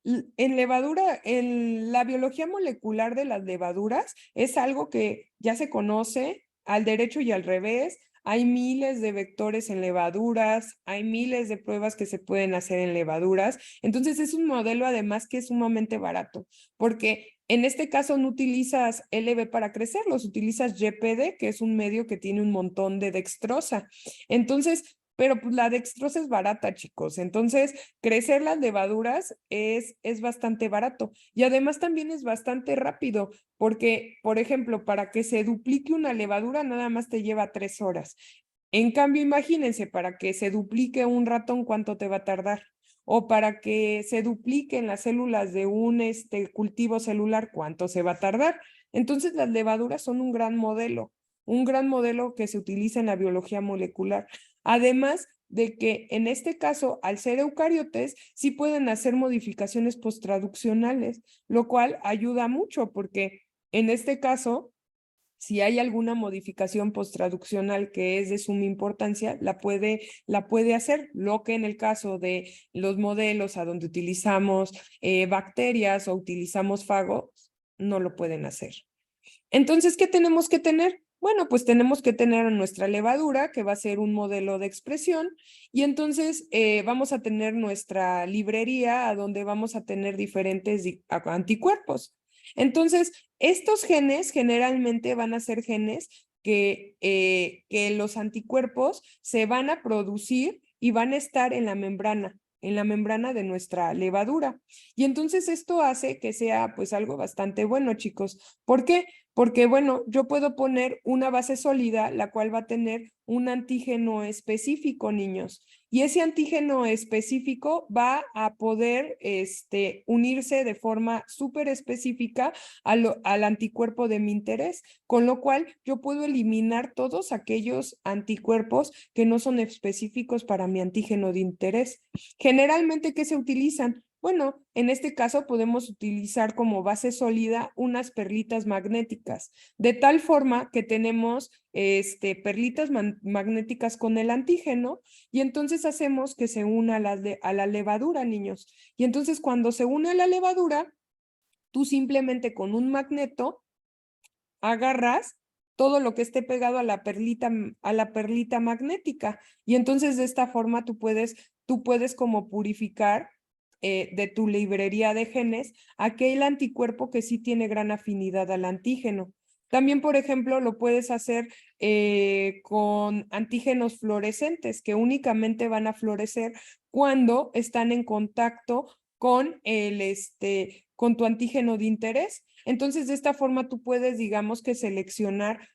en la biología molecular de las levaduras es algo que ya se conoce al derecho y al revés. Hay miles de vectores en levaduras, hay miles de pruebas que se pueden hacer en levaduras. Entonces es un modelo además que es sumamente barato, porque en este caso no utilizas LB para crecerlos, utilizas YPD, que es un medio que tiene un montón de dextrosa. Entonces, pero pues la dextrosa es barata, chicos. Entonces, crecer las levaduras es bastante barato. Y además también es bastante rápido, porque, por ejemplo, para que se duplique una levadura nada más te lleva 3 horas. En cambio, imagínense, para que se duplique un ratón, ¿cuánto te va a tardar? O para que se dupliquen las células de un cultivo celular, ¿cuánto se va a tardar? Entonces, las levaduras son un gran modelo que se utiliza en la biología molecular. Además de que en este caso, al ser eucariotes, sí pueden hacer modificaciones posttraduccionales, lo cual ayuda mucho porque en este caso, si hay alguna modificación posttraduccional que es de suma importancia, la puede hacer, lo que en el caso de los modelos a donde utilizamos bacterias o utilizamos fagos, no lo pueden hacer. Entonces, ¿qué tenemos que tener? Bueno, pues tenemos que tener nuestra levadura, que va a ser un modelo de expresión, y entonces vamos a tener nuestra librería, a donde vamos a tener diferentes anticuerpos. Entonces, estos genes generalmente van a ser genes que los anticuerpos se van a producir y van a estar en la membrana de nuestra levadura. Y entonces esto hace que sea pues algo bastante bueno, chicos. ¿Por qué? Porque, bueno, yo puedo poner una base sólida, la cual va a tener un antígeno específico, niños. Y ese antígeno específico va a poder unirse de forma súper específica al anticuerpo de mi interés, con lo cual yo puedo eliminar todos aquellos anticuerpos que no son específicos para mi antígeno de interés. Generalmente, ¿qué se utilizan? Bueno, en este caso podemos utilizar como base sólida unas perlitas magnéticas, de tal forma que tenemos perlitas magnéticas con el antígeno y entonces hacemos que se una a la levadura, niños. Y entonces cuando se une a la levadura, tú simplemente con un magneto agarras todo lo que esté pegado a la perlita magnética y entonces de esta forma tú puedes como purificar de tu librería de genes aquel anticuerpo que sí tiene gran afinidad al antígeno. También, por ejemplo, lo puedes hacer con antígenos fluorescentes que únicamente van a florecer cuando están en contacto con con tu antígeno de interés. Entonces, de esta forma tú puedes, digamos que seleccionar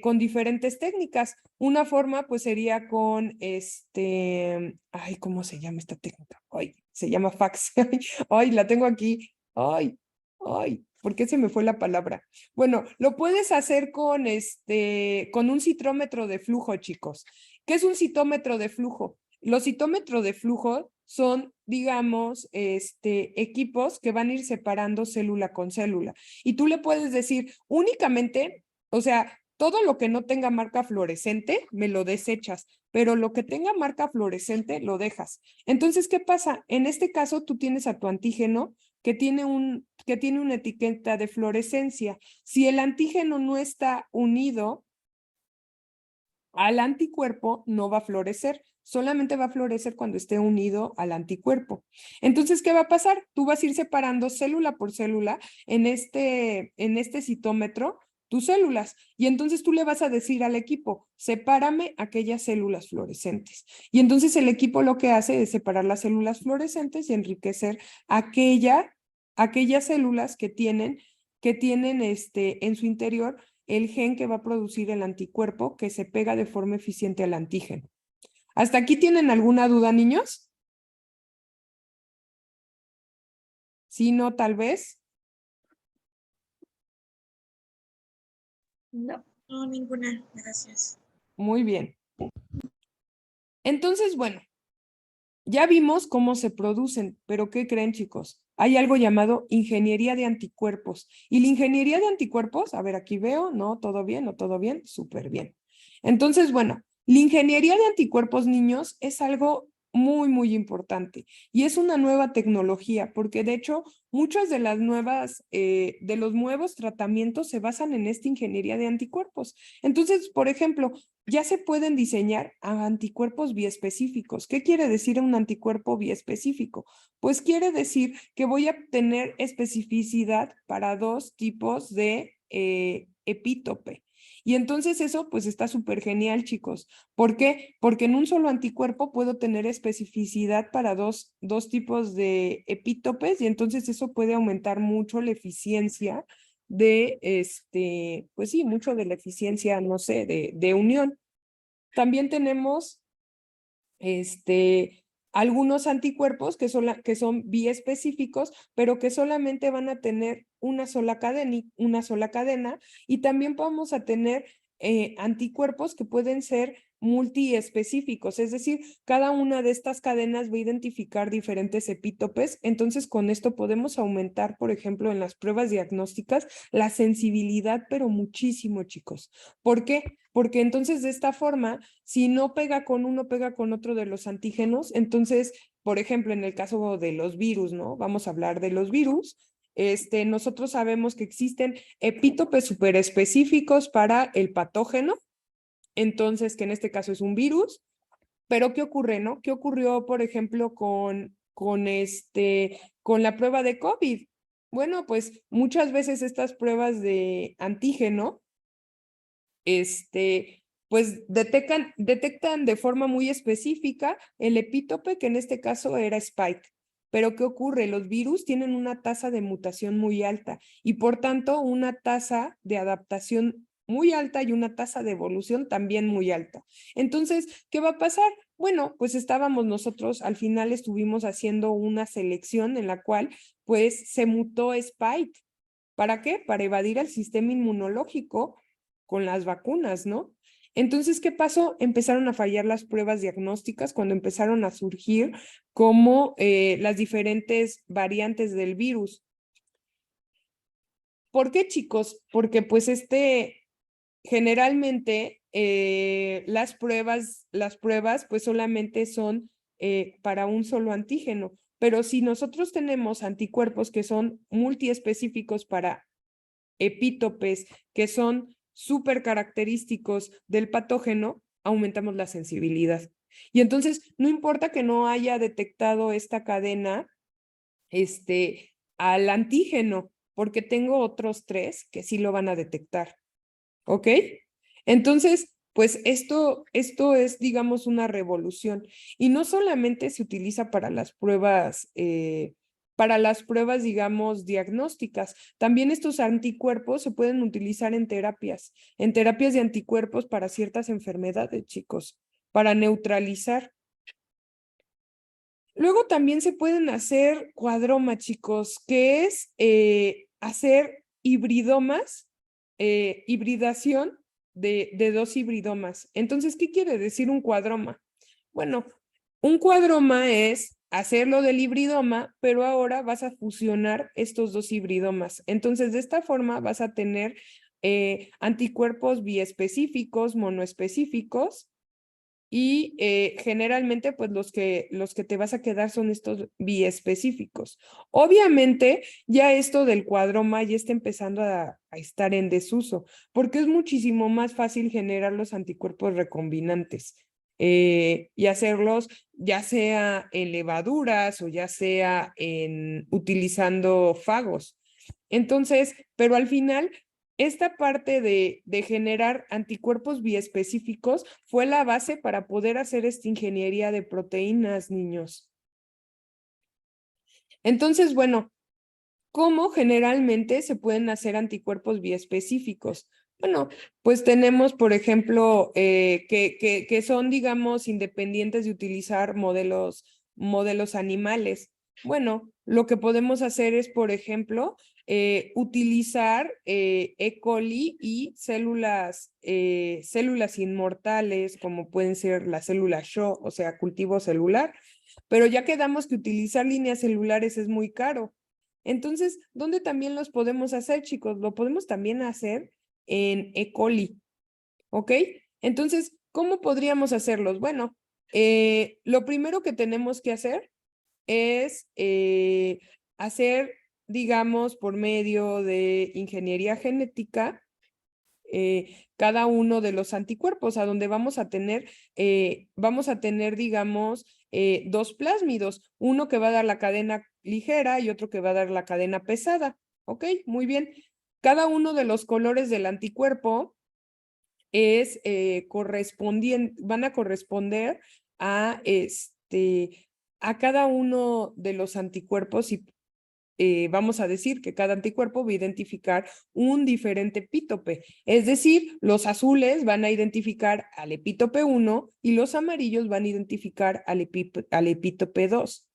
con diferentes técnicas. Una forma, pues, sería con ay, ¿cómo se llama esta técnica? Ay, se llama fax. Ay, la tengo aquí. Ay, ¿por qué se me fue la palabra? Bueno, lo puedes hacer con un citrómetro de flujo, chicos. ¿Qué es un citómetro de flujo? Los citómetros de flujo son, digamos, equipos que van a ir separando célula con célula. Y tú le puedes decir únicamente, o sea, todo lo que no tenga marca fluorescente, me lo desechas, pero lo que tenga marca fluorescente, lo dejas. Entonces, ¿qué pasa? En este caso, tú tienes a tu antígeno que tiene una etiqueta de fluorescencia. Si el antígeno no está unido al anticuerpo, no va a florecer. Solamente va a florecer cuando esté unido al anticuerpo. Entonces, ¿qué va a pasar? Tú vas a ir separando célula por célula en este citómetro tus células. Y entonces tú le vas a decir al equipo, sepárame aquellas células fluorescentes. Y entonces el equipo lo que hace es separar las células fluorescentes y enriquecer aquella aquellas células que tienen en su interior el gen que va a producir el anticuerpo que se pega de forma eficiente al antígeno. ¿Hasta aquí tienen alguna duda, niños? Sí, no, tal vez. No. No, ninguna, gracias. Muy bien. Entonces, bueno, ya vimos cómo se producen, pero ¿qué creen, chicos? Hay algo llamado ingeniería de anticuerpos. Y la ingeniería de anticuerpos, a ver, aquí veo, ¿no? ¿Todo bien? ¿No todo bien? Súper bien. Entonces, bueno, la ingeniería de anticuerpos, niños, es algo muy, muy importante. Y es una nueva tecnología, porque de hecho, muchas de las de los nuevos tratamientos se basan en esta ingeniería de anticuerpos. Entonces, por ejemplo, ya se pueden diseñar anticuerpos biespecíficos. ¿Qué quiere decir un anticuerpo biespecífico? Pues quiere decir que voy a tener especificidad para dos tipos de epítope. Y entonces eso pues está súper genial, chicos. ¿Por qué? Porque en un solo anticuerpo puedo tener especificidad para dos tipos de epítopes y entonces eso puede aumentar mucho la eficiencia pues sí, mucho de la eficiencia, no sé, de unión. También tenemos algunos anticuerpos que son biespecíficos, pero que solamente van a tener una sola cadena, y también vamos a tener anticuerpos que pueden ser multiespecíficos, es decir, cada una de estas cadenas va a identificar diferentes epítopes, entonces con esto podemos aumentar, por ejemplo, en las pruebas diagnósticas, la sensibilidad, pero muchísimo, chicos. ¿Por qué? Porque entonces de esta forma, si no pega con uno, pega con otro de los antígenos, entonces, por ejemplo, en el caso de los virus, ¿no? Vamos a hablar de los virus. Nosotros sabemos que existen epítopes súper específicos para el patógeno, entonces, que en este caso es un virus, pero ¿qué ocurre, no? ¿Qué ocurrió, por ejemplo, con la prueba de COVID? Bueno, pues muchas veces estas pruebas de antígeno, pues detectan de forma muy específica el epítope, que en este caso era Spike. Pero ¿qué ocurre? Los virus tienen una tasa de mutación muy alta y por tanto una tasa de adaptación muy alta y una tasa de evolución también muy alta. Entonces, ¿qué va a pasar? Bueno, pues nosotros, al final estuvimos haciendo una selección en la cual pues se mutó Spike. ¿Para qué? Para evadir al sistema inmunológico con las vacunas, ¿no? Entonces, ¿qué pasó? Empezaron a fallar las pruebas diagnósticas cuando empezaron a surgir como las diferentes variantes del virus. ¿Por qué, chicos? Porque pues generalmente las pruebas pues solamente son para un solo antígeno, pero si nosotros tenemos anticuerpos que son multiespecíficos para epítopes que son súper característicos del patógeno, aumentamos la sensibilidad. Y entonces, no importa que no haya detectado esta cadena al antígeno, porque tengo otros 3 que sí lo van a detectar. ¿Ok? Entonces, pues esto es, digamos, una revolución. Y no solamente se utiliza para las pruebas, digamos, diagnósticas. También estos anticuerpos se pueden utilizar en terapias de anticuerpos para ciertas enfermedades, chicos, para neutralizar. Luego también se pueden hacer cuadroma, chicos, que es hacer hibridomas, hibridación de 2 hibridomas. Entonces, ¿qué quiere decir un cuadroma? Bueno, un cuadroma es hacerlo del hibridoma, pero ahora vas a fusionar estos 2 hibridomas. Entonces, de esta forma vas a tener anticuerpos biespecíficos, monoespecíficos, y generalmente pues los que te vas a quedar son estos biespecíficos. Obviamente ya esto del cuadroma ya está empezando a estar en desuso, porque es muchísimo más fácil generar los anticuerpos recombinantes y hacerlos ya sea en levaduras o ya sea utilizando fagos. Entonces, pero al final esta parte de generar anticuerpos biespecíficos fue la base para poder hacer esta ingeniería de proteínas, niños. Entonces, bueno, ¿Cómo generalmente se pueden hacer anticuerpos biespecíficos? Bueno, pues tenemos, por ejemplo, que son, digamos, independientes de utilizar modelos animales. Bueno, lo que podemos hacer es, por ejemplo, utilizar E. coli y células inmortales, como pueden ser las células Shaw, o sea, cultivo celular. Pero ya quedamos que utilizar líneas celulares es muy caro. Entonces, ¿dónde también los podemos hacer, chicos? Lo podemos también hacer en E. coli, ¿ok? Entonces, ¿cómo podríamos hacerlos? Bueno, lo primero que tenemos que hacer es hacer, digamos, por medio de ingeniería genética, cada uno de los anticuerpos, a donde vamos a tener, digamos, dos plásmidos, uno que va a dar la cadena ligera y otro que va a dar la cadena pesada. ¿Ok? Muy bien. Cada uno de los colores del anticuerpo es van a corresponder a cada uno de los anticuerpos y vamos a decir que cada anticuerpo va a identificar un diferente epítope. Es decir, los azules van a identificar al epítope 1 y los amarillos van a identificar al epítope 2.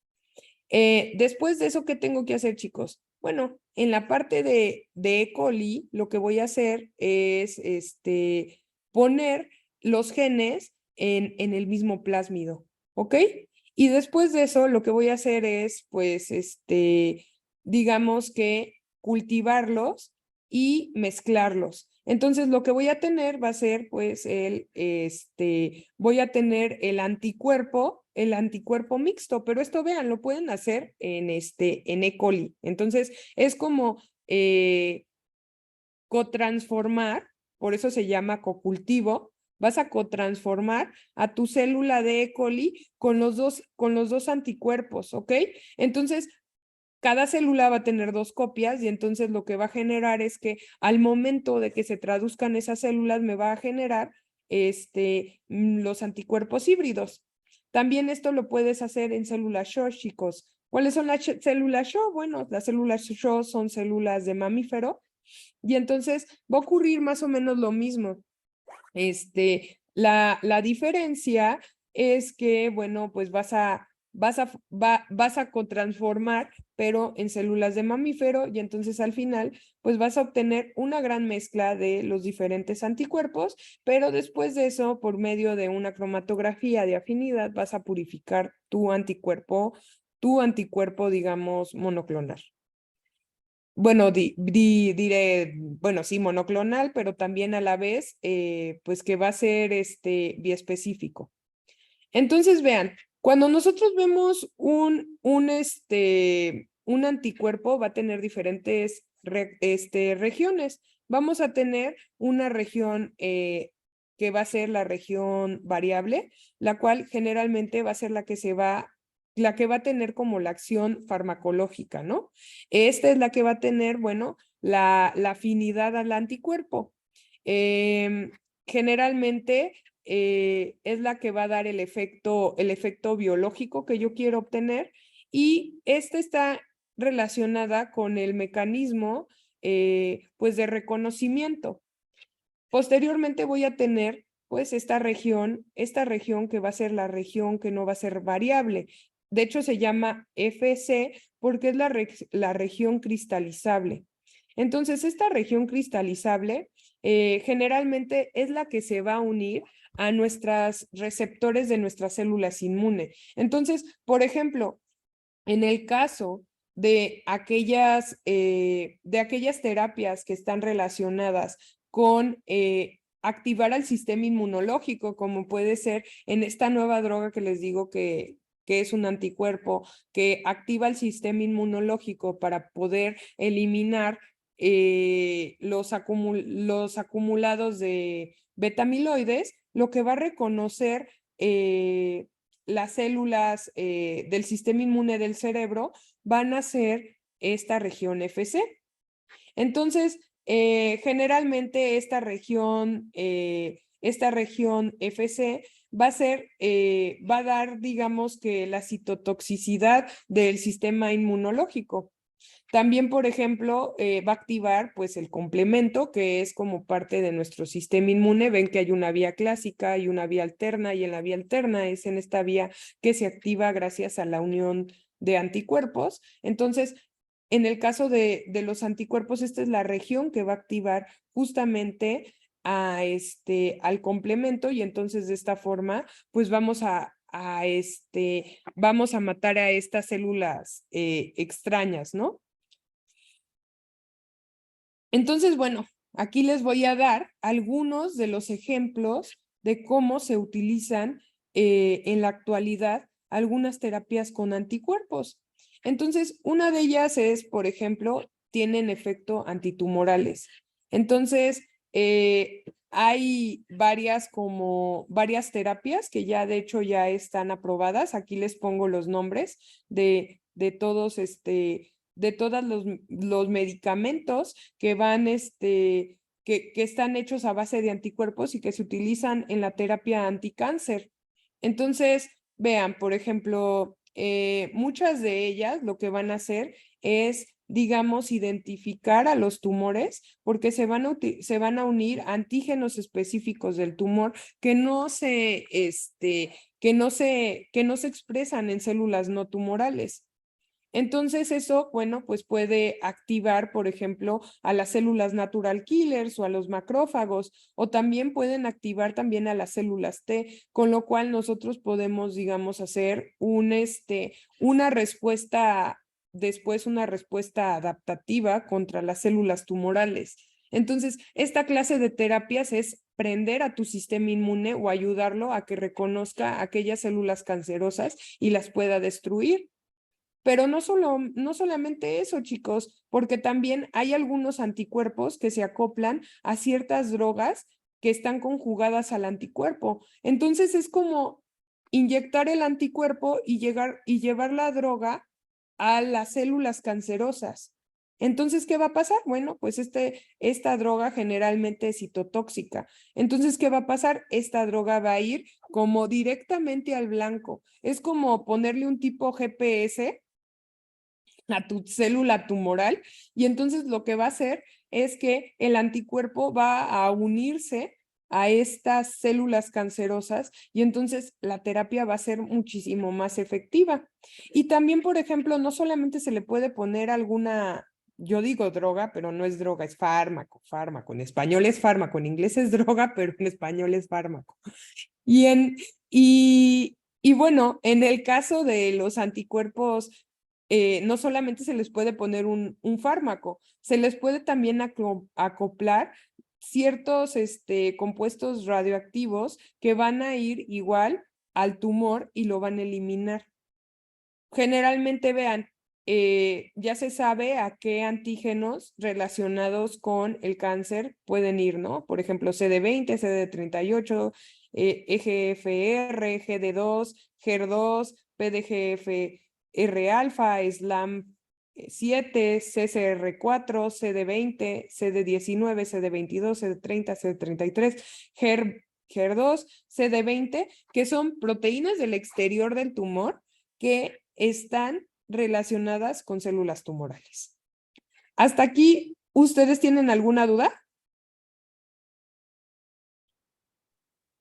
Después de eso, ¿qué tengo que hacer, chicos? Bueno, en la parte de E. coli, lo que voy a hacer es poner los genes en el mismo plásmido, ¿ok? Y después de eso, lo que voy a hacer es, pues, digamos que cultivarlos y mezclarlos. Entonces, lo que voy a tener va a ser, pues, voy a tener el anticuerpo mixto, pero esto, vean, lo pueden hacer en E. coli. Entonces, es como cotransformar, por eso se llama cocultivo. Vas a cotransformar a tu célula de E. coli con los dos anticuerpos, ¿ok? Entonces, cada célula va a tener dos copias y entonces lo que va a generar es que al momento de que se traduzcan esas células me va a generar los anticuerpos híbridos. También esto lo puedes hacer en células Shaw, chicos. ¿Cuáles son las células Shaw? Bueno, las células Shaw son células de mamífero y entonces va a ocurrir más o menos lo mismo. La diferencia es que, bueno, pues vas a cotransformar, pero en células de mamífero, y entonces al final, pues vas a obtener una gran mezcla de los diferentes anticuerpos, pero después de eso, por medio de una cromatografía de afinidad, vas a purificar tu anticuerpo, digamos, monoclonal. Bueno, diré, bueno, sí, monoclonal, pero también a la vez, pues que va a ser biespecífico. Entonces, vean, cuando nosotros vemos un anticuerpo, va a tener diferentes regiones. Vamos a tener una región que va a ser la región variable, la cual generalmente va a ser la que va a tener como la acción farmacológica, ¿no? Esta es la que va a tener, bueno, la afinidad al anticuerpo. Generalmente es la que va a dar el efecto biológico que yo quiero obtener y esta está relacionada con el mecanismo pues de reconocimiento. Posteriormente voy a tener pues esta región que va a ser la región que no va a ser variable. De hecho se llama FC porque es la región cristalizable. Entonces esta región cristalizable generalmente es la que se va a unir a nuestros receptores de nuestras células inmunes. Entonces, por ejemplo, en el caso de aquellas terapias que están relacionadas con activar al sistema inmunológico, como puede ser en esta nueva droga que les digo que es un anticuerpo que activa el sistema inmunológico para poder eliminar los acumulados de beta-amiloides, lo que va a reconocer las células del sistema inmune del cerebro van a ser esta región FC. Entonces, generalmente esta región FC va a dar, digamos que la citotoxicidad del sistema inmunológico. También, por ejemplo, va a activar pues el complemento, que es como parte de nuestro sistema inmune. Ven que hay una vía clásica y una vía alterna, y en la vía alterna es en esta vía que se activa gracias a la unión de anticuerpos. Entonces, en el caso de los anticuerpos, esta es la región que va a activar justamente al complemento, y entonces de esta forma, pues vamos a matar a estas células extrañas, ¿no? Entonces, bueno, aquí les voy a dar algunos de los ejemplos de cómo se utilizan en la actualidad algunas terapias con anticuerpos. Entonces, una de ellas es, por ejemplo, tienen efecto antitumorales. Entonces, hay varias terapias que ya de hecho ya están aprobadas. Aquí les pongo los nombres de todos de todos los medicamentos que van que están hechos a base de anticuerpos y que se utilizan en la terapia anticáncer. Entonces, vean, por ejemplo, muchas de ellas lo que van a hacer es, digamos, identificar a los tumores, porque se van a unir antígenos específicos del tumor que no se expresan en células no tumorales. Entonces eso, bueno, pues puede activar, por ejemplo, a las células natural killers o a los macrófagos, o también pueden activar también a las células T, con lo cual nosotros podemos, digamos, hacer una respuesta, después una respuesta adaptativa contra las células tumorales. Entonces, esta clase de terapias es prender a tu sistema inmune o ayudarlo a que reconozca aquellas células cancerosas y las pueda destruir. Pero no solamente eso, chicos, porque también hay algunos anticuerpos que se acoplan a ciertas drogas que están conjugadas al anticuerpo. Entonces es como inyectar el anticuerpo y llevar la droga a las células cancerosas. Entonces, ¿qué va a pasar? Bueno, pues esta droga generalmente es citotóxica. Entonces, ¿qué va a pasar? Esta droga va a ir como directamente al blanco. Es como ponerle un tipo GPS a tu célula tumoral, y entonces lo que va a hacer es que el anticuerpo va a unirse a estas células cancerosas, y entonces la terapia va a ser muchísimo más efectiva. Y también, por ejemplo, no solamente se le puede poner alguna, yo digo droga, pero no es droga, es fármaco. En español es fármaco, en inglés es droga, pero en español es fármaco. Y bueno, en el caso de los anticuerpos, no solamente se les puede poner un fármaco, se les puede también acoplar ciertos compuestos radioactivos que van a ir igual al tumor y lo van a eliminar. Generalmente, vean, ya se sabe a qué antígenos relacionados con el cáncer pueden ir, ¿no? Por ejemplo, CD20, CD38, EGFR, GD2, HER2, PDGFR-alfa, SLAM7, CCR4, CD20, CD19, CD22, CD30, CD33, HER2, CD20, que son proteínas del exterior del tumor que están relacionadas con células tumorales. ¿Hasta aquí ustedes tienen alguna duda?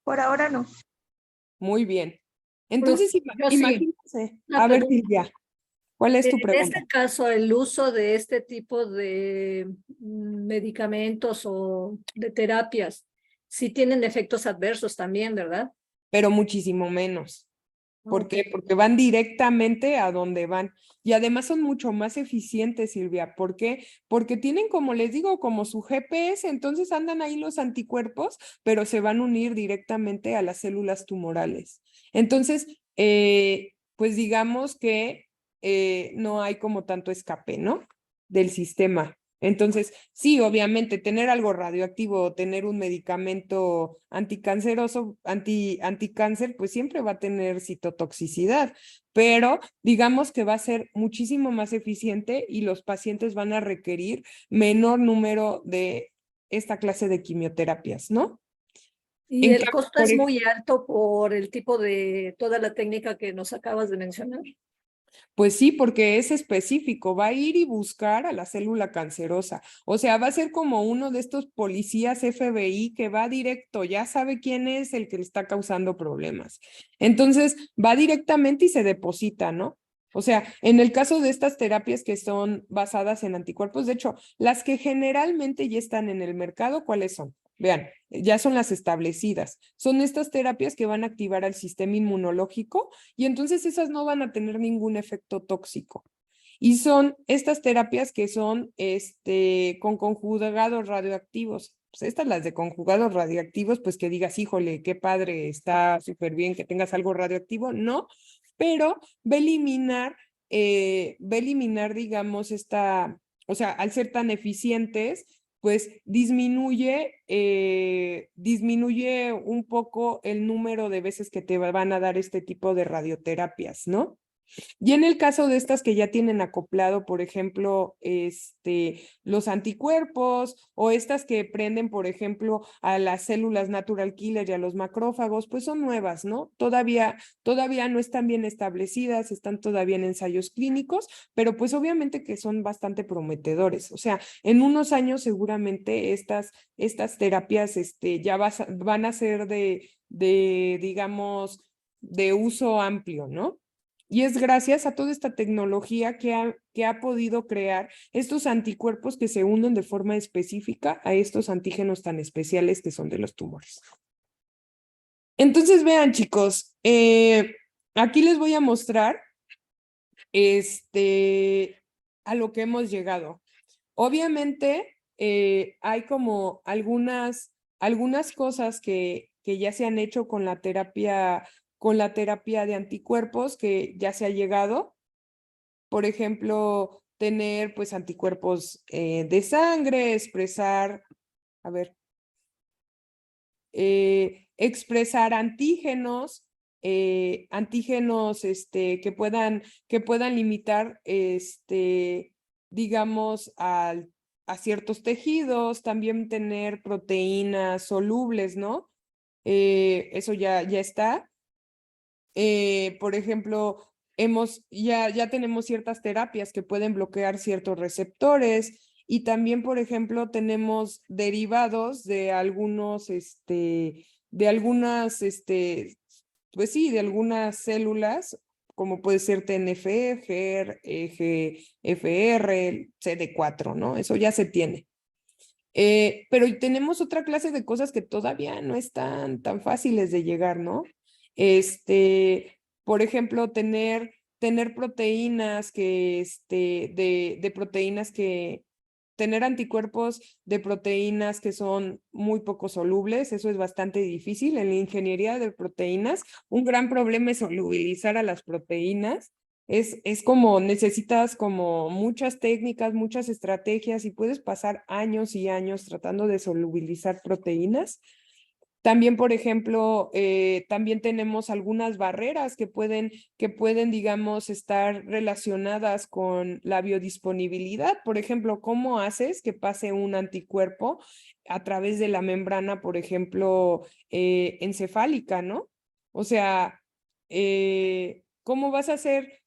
Por ahora no. Muy bien. Entonces, yo sí. imagínense. Una A ver, pregunta. Silvia, ¿cuál es tu En pregunta? este caso, el uso de este tipo de medicamentos o de terapias, sí tienen efectos adversos también, ¿verdad? Pero muchísimo menos. ¿Por Ok. qué? Porque van directamente a donde van. Y además son mucho más eficientes, Silvia. ¿Por qué? Porque tienen, como les digo, como su GPS, entonces andan ahí los anticuerpos, pero se van a unir directamente a las células tumorales. Entonces, pues digamos que no hay como tanto escape, ¿no? Del sistema. Entonces, sí, obviamente, tener algo radioactivo o tener un medicamento anticanceroso, anticáncer, pues siempre va a tener citotoxicidad, pero digamos que va a ser muchísimo más eficiente y los pacientes van a requerir menor número de esta clase de quimioterapias, ¿no? Y En el cambio, costo es muy alto por el tipo de toda la técnica que nos acabas de mencionar. Pues sí, porque es específico, va a ir y buscar a la célula cancerosa. O sea, va a ser como uno de estos policías FBI que va directo, ya sabe quién es el que le está causando problemas. Entonces, va directamente y se deposita, ¿no? O sea, en el caso de estas terapias que son basadas en anticuerpos, de hecho, las que generalmente ya están en el mercado, ¿cuáles son? Vean, ya son las establecidas. Son estas terapias que van a activar al sistema inmunológico y entonces esas no van a tener ningún efecto tóxico. Y son estas terapias que son con conjugados radioactivos. Pues estas las de conjugados radioactivos, pues que digas, híjole, qué padre, está súper bien que tengas algo radioactivo. No, pero va a eliminar, digamos, o sea, al ser tan eficientes, pues disminuye un poco el número de veces que te van a dar este tipo de radioterapias, ¿no? Y en el caso de estas que ya tienen acoplado, por ejemplo, los anticuerpos o estas que prenden, por ejemplo, a las células natural killer y a los macrófagos, pues son nuevas, ¿no? Todavía no están bien establecidas, están todavía en ensayos clínicos, pero pues obviamente que son bastante prometedores. O sea, en unos años seguramente estas terapias ya van a ser digamos, de uso amplio, ¿no? Y es gracias a toda esta tecnología que ha podido crear estos anticuerpos que se unen de forma específica a estos antígenos tan especiales que son de los tumores. Entonces, vean, chicos, aquí les voy a mostrar a lo que hemos llegado. Obviamente, hay como algunas cosas que ya se han hecho con la terapia de anticuerpos que ya se ha llegado. Por ejemplo, tener pues anticuerpos de sangre, expresar antígenos, que puedan limitar, digamos, a ciertos tejidos, también tener proteínas solubles, ¿no? Eso ya está. Por ejemplo, ya tenemos ciertas terapias que pueden bloquear ciertos receptores y también, por ejemplo, tenemos derivados de pues sí, de algunas células, como puede ser TNF, GER, EGFR, CD4, ¿no? Eso ya se tiene. Pero tenemos otra clase de cosas que todavía no están tan fáciles de llegar, ¿no? Por ejemplo, tener proteínas tener anticuerpos de proteínas que son muy poco solubles, eso es bastante difícil. En la ingeniería de proteínas, un gran problema es solubilizar a las proteínas. Es como necesitas como muchas técnicas, muchas estrategias y puedes pasar años y años tratando de solubilizar proteínas. También, por ejemplo, también tenemos algunas barreras que pueden, digamos, estar relacionadas con la biodisponibilidad. Por ejemplo, ¿cómo haces que pase un anticuerpo a través de la membrana, por ejemplo, encefálica, ¿no? O sea, ¿cómo vas a hacer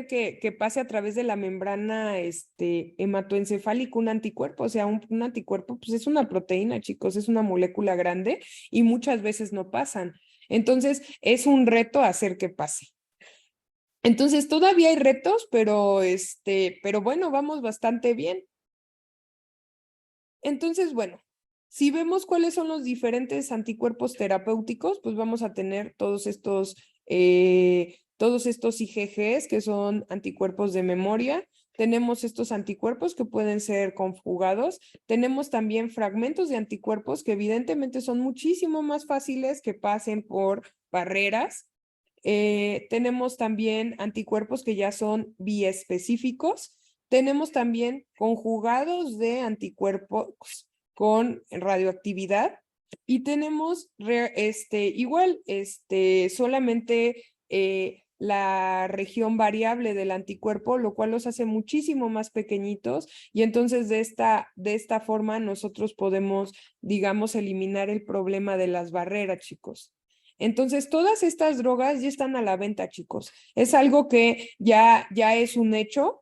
que pase a través de la membrana hematoencefálica un anticuerpo? O sea, un anticuerpo pues es una proteína, chicos, es una molécula grande y muchas veces no pasan. Entonces, es un reto hacer que pase. Entonces, todavía hay retos, pero bueno, vamos bastante bien. Entonces, bueno, si vemos cuáles son los diferentes anticuerpos terapéuticos, pues vamos a tener todos estos IgGs, que son anticuerpos de memoria. Tenemos estos anticuerpos que pueden ser conjugados. Tenemos también fragmentos de anticuerpos que evidentemente son muchísimo más fáciles que pasen por barreras. Tenemos también anticuerpos que ya son biespecíficos. Tenemos también conjugados de anticuerpos con radioactividad y tenemos solamente la región variable del anticuerpo, lo cual los hace muchísimo más pequeñitos y entonces de esta forma nosotros podemos, digamos, eliminar el problema de las barreras, chicos. Entonces, todas estas drogas ya están a la venta, chicos. Es algo que ya es un hecho,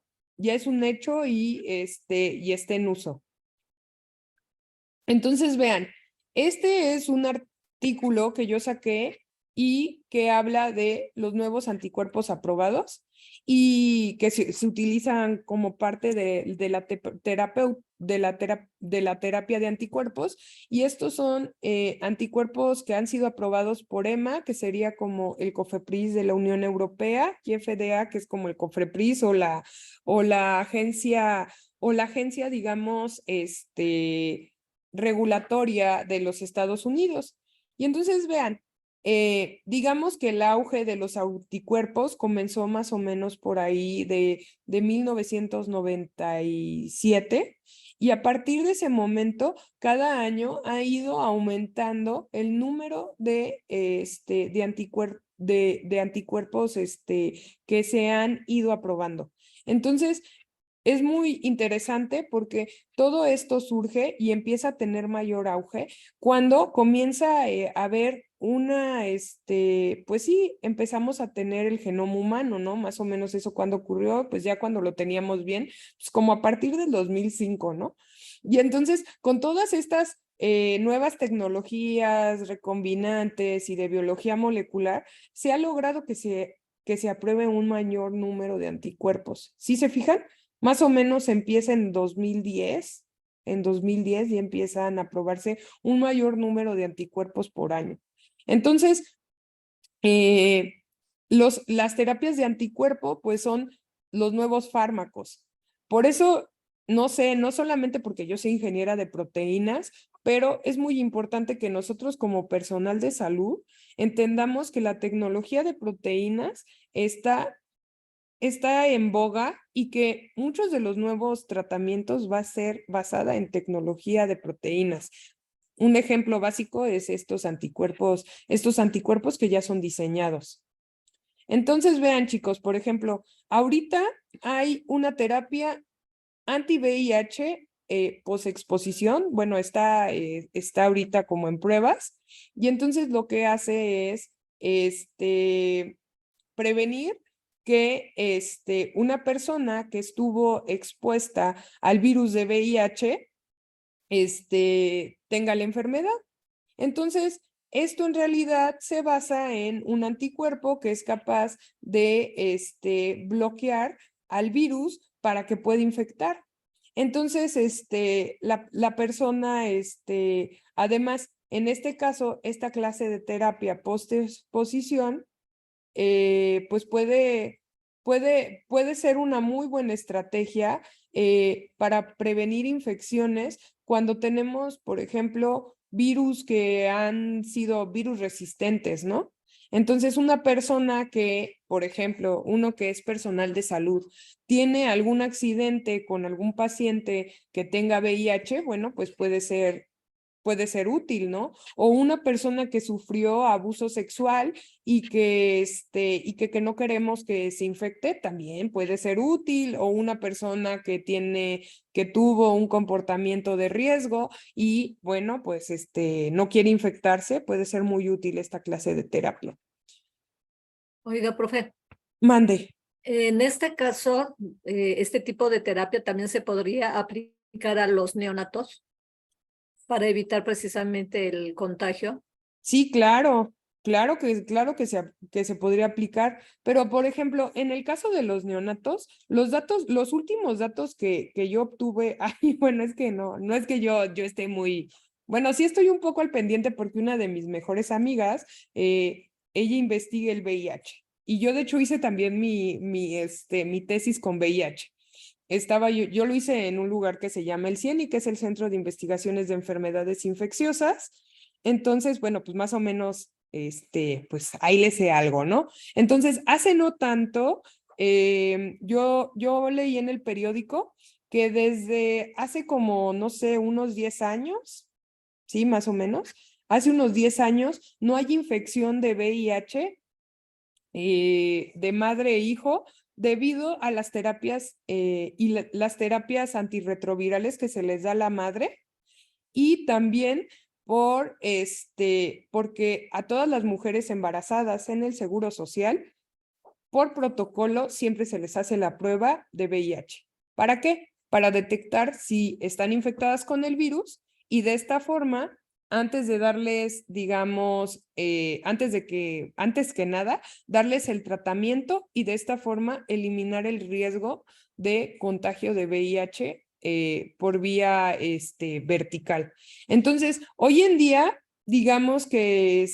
y está en uso. Entonces, vean, este es un artículo que yo saqué y que habla de los nuevos anticuerpos aprobados y que se utilizan como parte de la terapia de anticuerpos. Y estos son anticuerpos que han sido aprobados por EMA, que sería como el COFEPRIS de la Unión Europea, y FDA, que es como el COFEPRIS o la agencia, digamos, regulatoria de los Estados Unidos. Y entonces vean, digamos que el auge de los anticuerpos comenzó más o menos por ahí de 1997, y a partir de ese momento, cada año ha ido aumentando el número de anticuerpos que se han ido aprobando. Entonces, es muy interesante porque todo esto surge y empieza a tener mayor auge cuando comienza a haber pues sí, empezamos a tener el genoma humano, ¿no? Más o menos eso cuando ocurrió, pues ya cuando lo teníamos bien, pues como a partir del 2005, ¿no? Y entonces, con todas estas nuevas tecnologías recombinantes y de biología molecular, se ha logrado que se apruebe un mayor número de anticuerpos. ¿Sí se fijan? Más o menos empieza en 2010 y empiezan a aprobarse un mayor número de anticuerpos por año. Entonces, las terapias de anticuerpo pues son los nuevos fármacos. Por eso, no sé, no solamente porque yo soy ingeniera de proteínas, pero es muy importante que nosotros como personal de salud entendamos que la tecnología de proteínas está en boga y que muchos de los nuevos tratamientos va a ser basada en tecnología de proteínas. Un ejemplo básico es estos anticuerpos que ya son diseñados. Entonces, vean, chicos, por ejemplo, ahorita hay una terapia anti-VIH posexposición. Bueno, está ahorita como en pruebas, y entonces lo que hace es prevenir que una persona que estuvo expuesta al virus de VIH tenga la enfermedad. Entonces, esto en realidad se basa en un anticuerpo que es capaz de bloquear al virus para que pueda infectar. Entonces, la persona, además, en este caso, esta clase de terapia post-exposición, pues puede ser una muy buena estrategia para prevenir infecciones cuando tenemos, por ejemplo, virus que han sido virus resistentes, ¿no? Entonces, una persona que, por ejemplo, uno que es personal de salud, tiene algún accidente con algún paciente que tenga VIH, bueno, pues puede ser útil, ¿no? O una persona que sufrió abuso sexual y que no queremos que se infecte, también puede ser útil. O una persona que tuvo un comportamiento de riesgo y, bueno, pues no quiere infectarse, puede ser muy útil esta clase de terapia. Oiga, profe, Mande. en este caso, este tipo de terapia también se podría aplicar a los neonatos para evitar precisamente el contagio. Sí, claro que se podría aplicar, pero por ejemplo, en el caso de los neonatos, los últimos datos que yo obtuve, bueno, es que no es que yo esté muy, bueno, sí estoy un poco al pendiente porque una de mis mejores amigas, ella investiga el VIH, y yo de hecho hice también mi tesis con VIH. Yo lo hice en un lugar que se llama el CIENI, que es el Centro de Investigaciones de Enfermedades Infecciosas. Entonces, bueno, pues más o menos, pues ahí le sé algo, ¿no? Entonces, hace no tanto, yo leí en el periódico que desde hace como, no sé, unos 10 años, sí, más o menos, hace unos 10 años, no hay infección de VIH de madre e hijo debido a las terapias las terapias antirretrovirales que se les da a la madre, y también porque a todas las mujeres embarazadas en el Seguro Social, por protocolo, siempre se les hace la prueba de VIH. ¿Para qué? Para detectar si están infectadas con el virus y de esta forma, antes de darles, digamos, antes que nada, darles el tratamiento y de esta forma eliminar el riesgo de contagio de VIH por vía vertical. Entonces, hoy en día, digamos que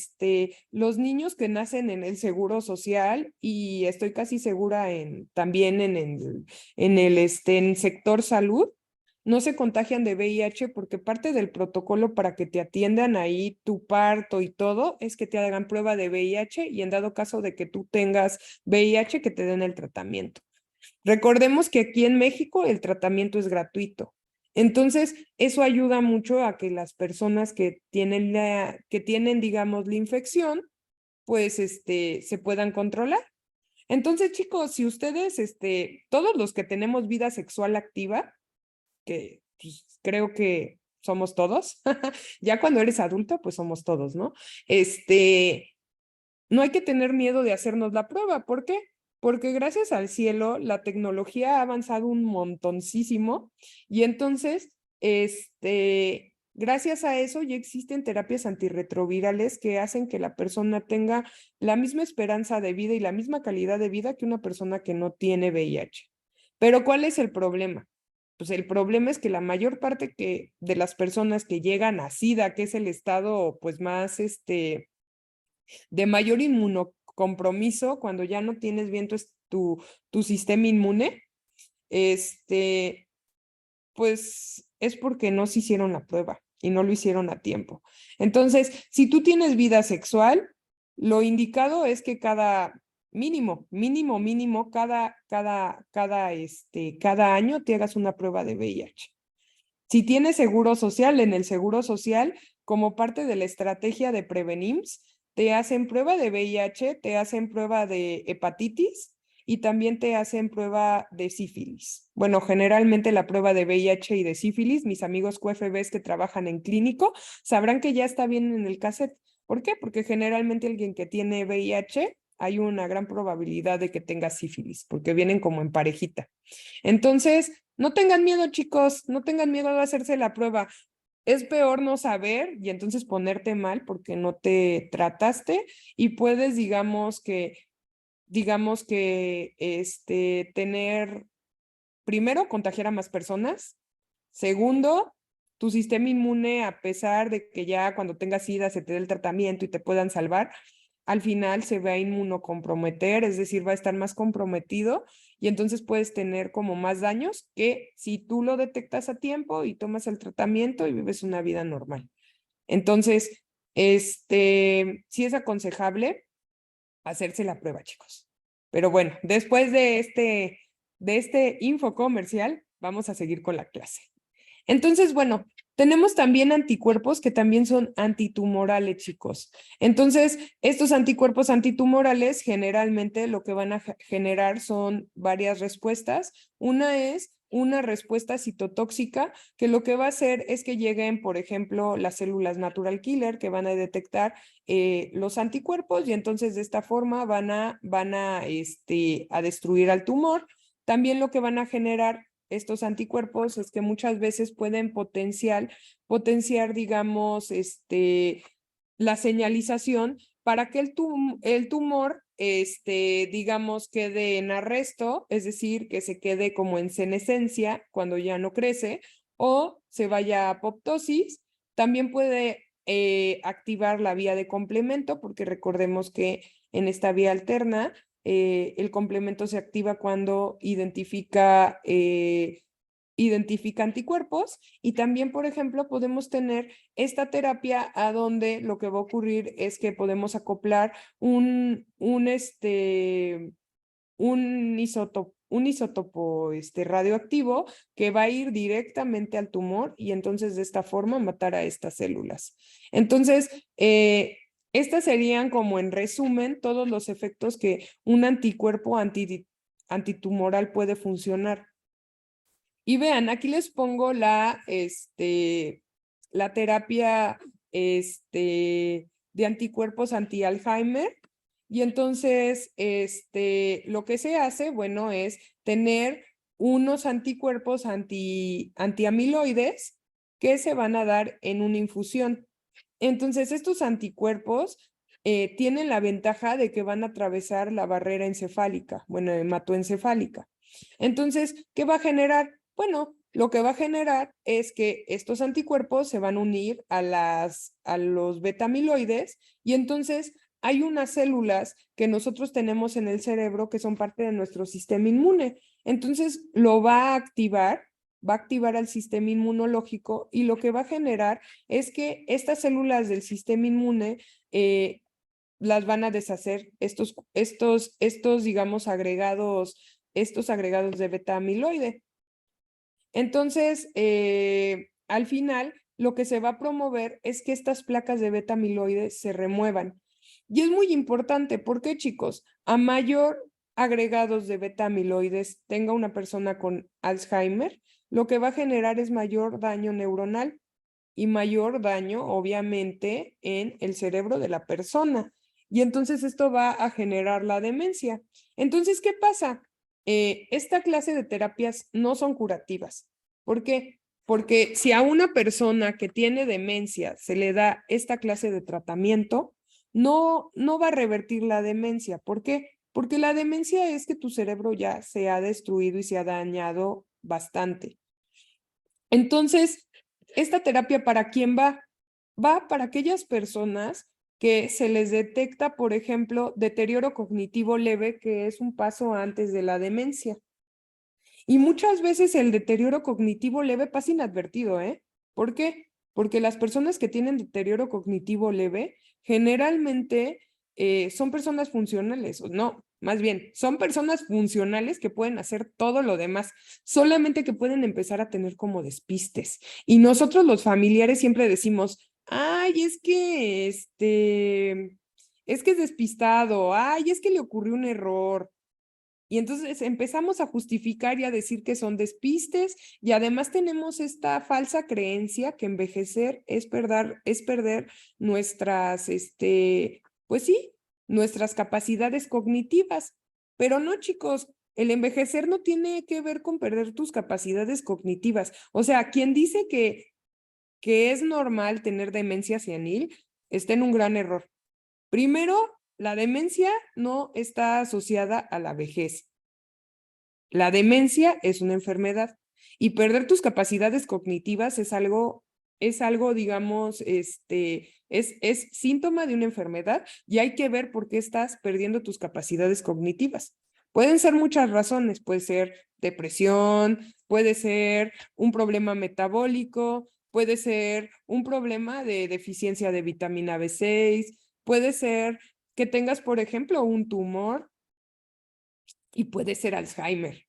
los niños que nacen en el Seguro Social, y estoy casi segura también en el sector salud, no se contagian de VIH porque parte del protocolo para que te atiendan ahí tu parto y todo es que te hagan prueba de VIH y en dado caso de que tú tengas VIH, que te den el tratamiento. Recordemos que aquí en México el tratamiento es gratuito. Entonces, eso ayuda mucho a que las personas que tienen, digamos, la infección, pues, se puedan controlar. Entonces, chicos, si ustedes, todos los que tenemos vida sexual activa, que pues, creo que somos todos, ya cuando eres adulto, pues somos todos, ¿no? No hay que tener miedo de hacernos la prueba. ¿Por qué? Porque gracias al cielo la tecnología ha avanzado un montoncísimo y entonces, gracias a eso ya existen terapias antirretrovirales que hacen que la persona tenga la misma esperanza de vida y la misma calidad de vida que una persona que no tiene VIH. Pero ¿cuál es el problema? Pues el problema es que la mayor parte de las personas que llegan a SIDA, que es el estado pues más de mayor inmunocompromiso, cuando ya no tienes bien tu sistema inmune, pues es porque no se hicieron la prueba y no lo hicieron a tiempo. Entonces, si tú tienes vida sexual, lo indicado es que cada mínimo, cada año te hagas una prueba de VIH. Si tienes seguro social, en el seguro social, como parte de la estrategia de Prevenims, te hacen prueba de VIH, te hacen prueba de hepatitis y también te hacen prueba de sífilis. Bueno, generalmente la prueba de VIH y de sífilis, mis amigos QFBs que trabajan en clínico sabrán que ya está bien en el cassette. ¿Por qué? Porque generalmente alguien que tiene VIH hay una gran probabilidad de que tenga sífilis, porque vienen como en parejita. Entonces, no tengan miedo, chicos, no tengan miedo de hacerse la prueba. Es peor no saber y entonces ponerte mal porque no te trataste y puedes, tener, primero, contagiar a más personas. Segundo, tu sistema inmune, a pesar de que ya cuando tengas SIDA se te dé el tratamiento y te puedan salvar, al final se va a inmunocomprometer, es decir, va a estar más comprometido y entonces puedes tener como más daños que si tú lo detectas a tiempo y tomas el tratamiento y vives una vida normal. Entonces, sí es aconsejable hacerse la prueba, chicos. Pero bueno, después de este info comercial, vamos a seguir con la clase. Entonces, bueno, tenemos también anticuerpos que también son antitumorales, chicos. Entonces, estos anticuerpos antitumorales generalmente lo que van a generar son varias respuestas. Una es una respuesta citotóxica que lo que va a hacer es que lleguen, por ejemplo, las células natural killer que van a detectar los anticuerpos y entonces de esta forma van a destruir al tumor. También lo que van a generar estos anticuerpos es que muchas veces pueden potenciar, digamos, la señalización para que el tumor, digamos, quede en arresto, es decir, que se quede como en senescencia cuando ya no crece, o se vaya a apoptosis. También puede activar la vía de complemento, porque recordemos que en esta vía alterna, el complemento se activa cuando identifica anticuerpos y también, por ejemplo, podemos tener esta terapia a donde lo que va a ocurrir es que podemos acoplar un isótopo radioactivo que va a ir directamente al tumor y entonces de esta forma matar a estas células. Entonces, estas serían como en resumen todos los efectos que un anticuerpo antitumoral puede funcionar. Y vean, aquí les pongo la terapia de anticuerpos anti-Alzheimer. Y entonces, lo que se hace, bueno, es tener unos anticuerpos antiamiloides que se van a dar en una infusión. Entonces, estos anticuerpos tienen la ventaja de que van a atravesar la barrera encefálica, bueno, hematoencefálica. Entonces, ¿qué va a generar? Bueno, lo que va a generar es que estos anticuerpos se van a unir a los beta-amiloides y entonces hay unas células que nosotros tenemos en el cerebro que son parte de nuestro sistema inmune. Entonces, lo va a activar al sistema inmunológico y lo que va a generar es que estas células del sistema inmune las van a deshacer estos digamos, estos agregados de beta-amiloide. Entonces, al final, lo que se va a promover es que estas placas de beta-amiloide se remuevan. Y es muy importante porque, chicos, a mayor agregados de beta-amiloides tenga una persona con Alzheimer, lo que va a generar es mayor daño neuronal y mayor daño, obviamente, en el cerebro de la persona. Y entonces esto va a generar la demencia. Entonces, ¿qué pasa? Esta clase de terapias no son curativas. ¿Por qué? Porque si a una persona que tiene demencia se le da esta clase de tratamiento, no va a revertir la demencia. ¿Por qué? Porque la demencia es que tu cerebro ya se ha destruido y se ha dañado bastante. Entonces, ¿esta terapia para quién va? Va para aquellas personas que se les detecta, por ejemplo, deterioro cognitivo leve, que es un paso antes de la demencia. Y muchas veces el deterioro cognitivo leve pasa inadvertido, ¿eh? ¿Por qué? Porque las personas que tienen deterioro cognitivo leve generalmente son personas funcionales, o no, más bien, son personas funcionales que pueden hacer todo lo demás, solamente que pueden empezar a tener como despistes. Y nosotros los familiares siempre decimos, ay, es que es despistado, ay, es que le ocurrió un error. Y entonces empezamos a justificar y a decir que son despistes y además tenemos esta falsa creencia que envejecer es perder nuestras, pues sí, nuestras capacidades cognitivas. Pero no, chicos, el envejecer no tiene que ver con perder tus capacidades cognitivas. O sea, quien dice que es normal tener demencia senil está en un gran error. Primero, la demencia no está asociada a la vejez. La demencia es una enfermedad y perder tus capacidades cognitivas es algo, digamos, es síntoma de una enfermedad y hay que ver por qué estás perdiendo tus capacidades cognitivas. Pueden ser muchas razones, puede ser depresión, puede ser un problema metabólico, puede ser un problema de deficiencia de vitamina B6, puede ser que tengas, por ejemplo, un tumor y puede ser Alzheimer.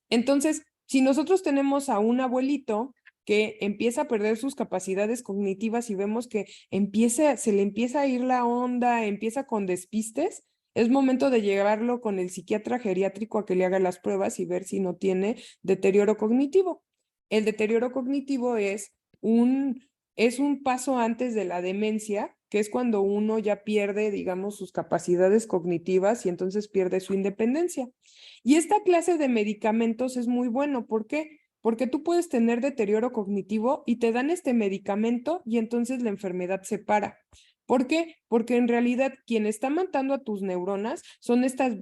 Entonces, si nosotros tenemos a un abuelito que empieza a perder sus capacidades cognitivas y vemos que se le empieza a ir la onda, empieza con despistes, es momento de llevarlo con el psiquiatra geriátrico a que le haga las pruebas y ver si no tiene deterioro cognitivo. El deterioro cognitivo es un paso antes de la demencia, que es cuando uno ya pierde, digamos, sus capacidades cognitivas y entonces pierde su independencia. Y esta clase de medicamentos es muy bueno. ¿Por qué? Porque tú puedes tener deterioro cognitivo y te dan este medicamento y entonces la enfermedad se para. ¿Por qué? Porque en realidad quien está matando a tus neuronas son estas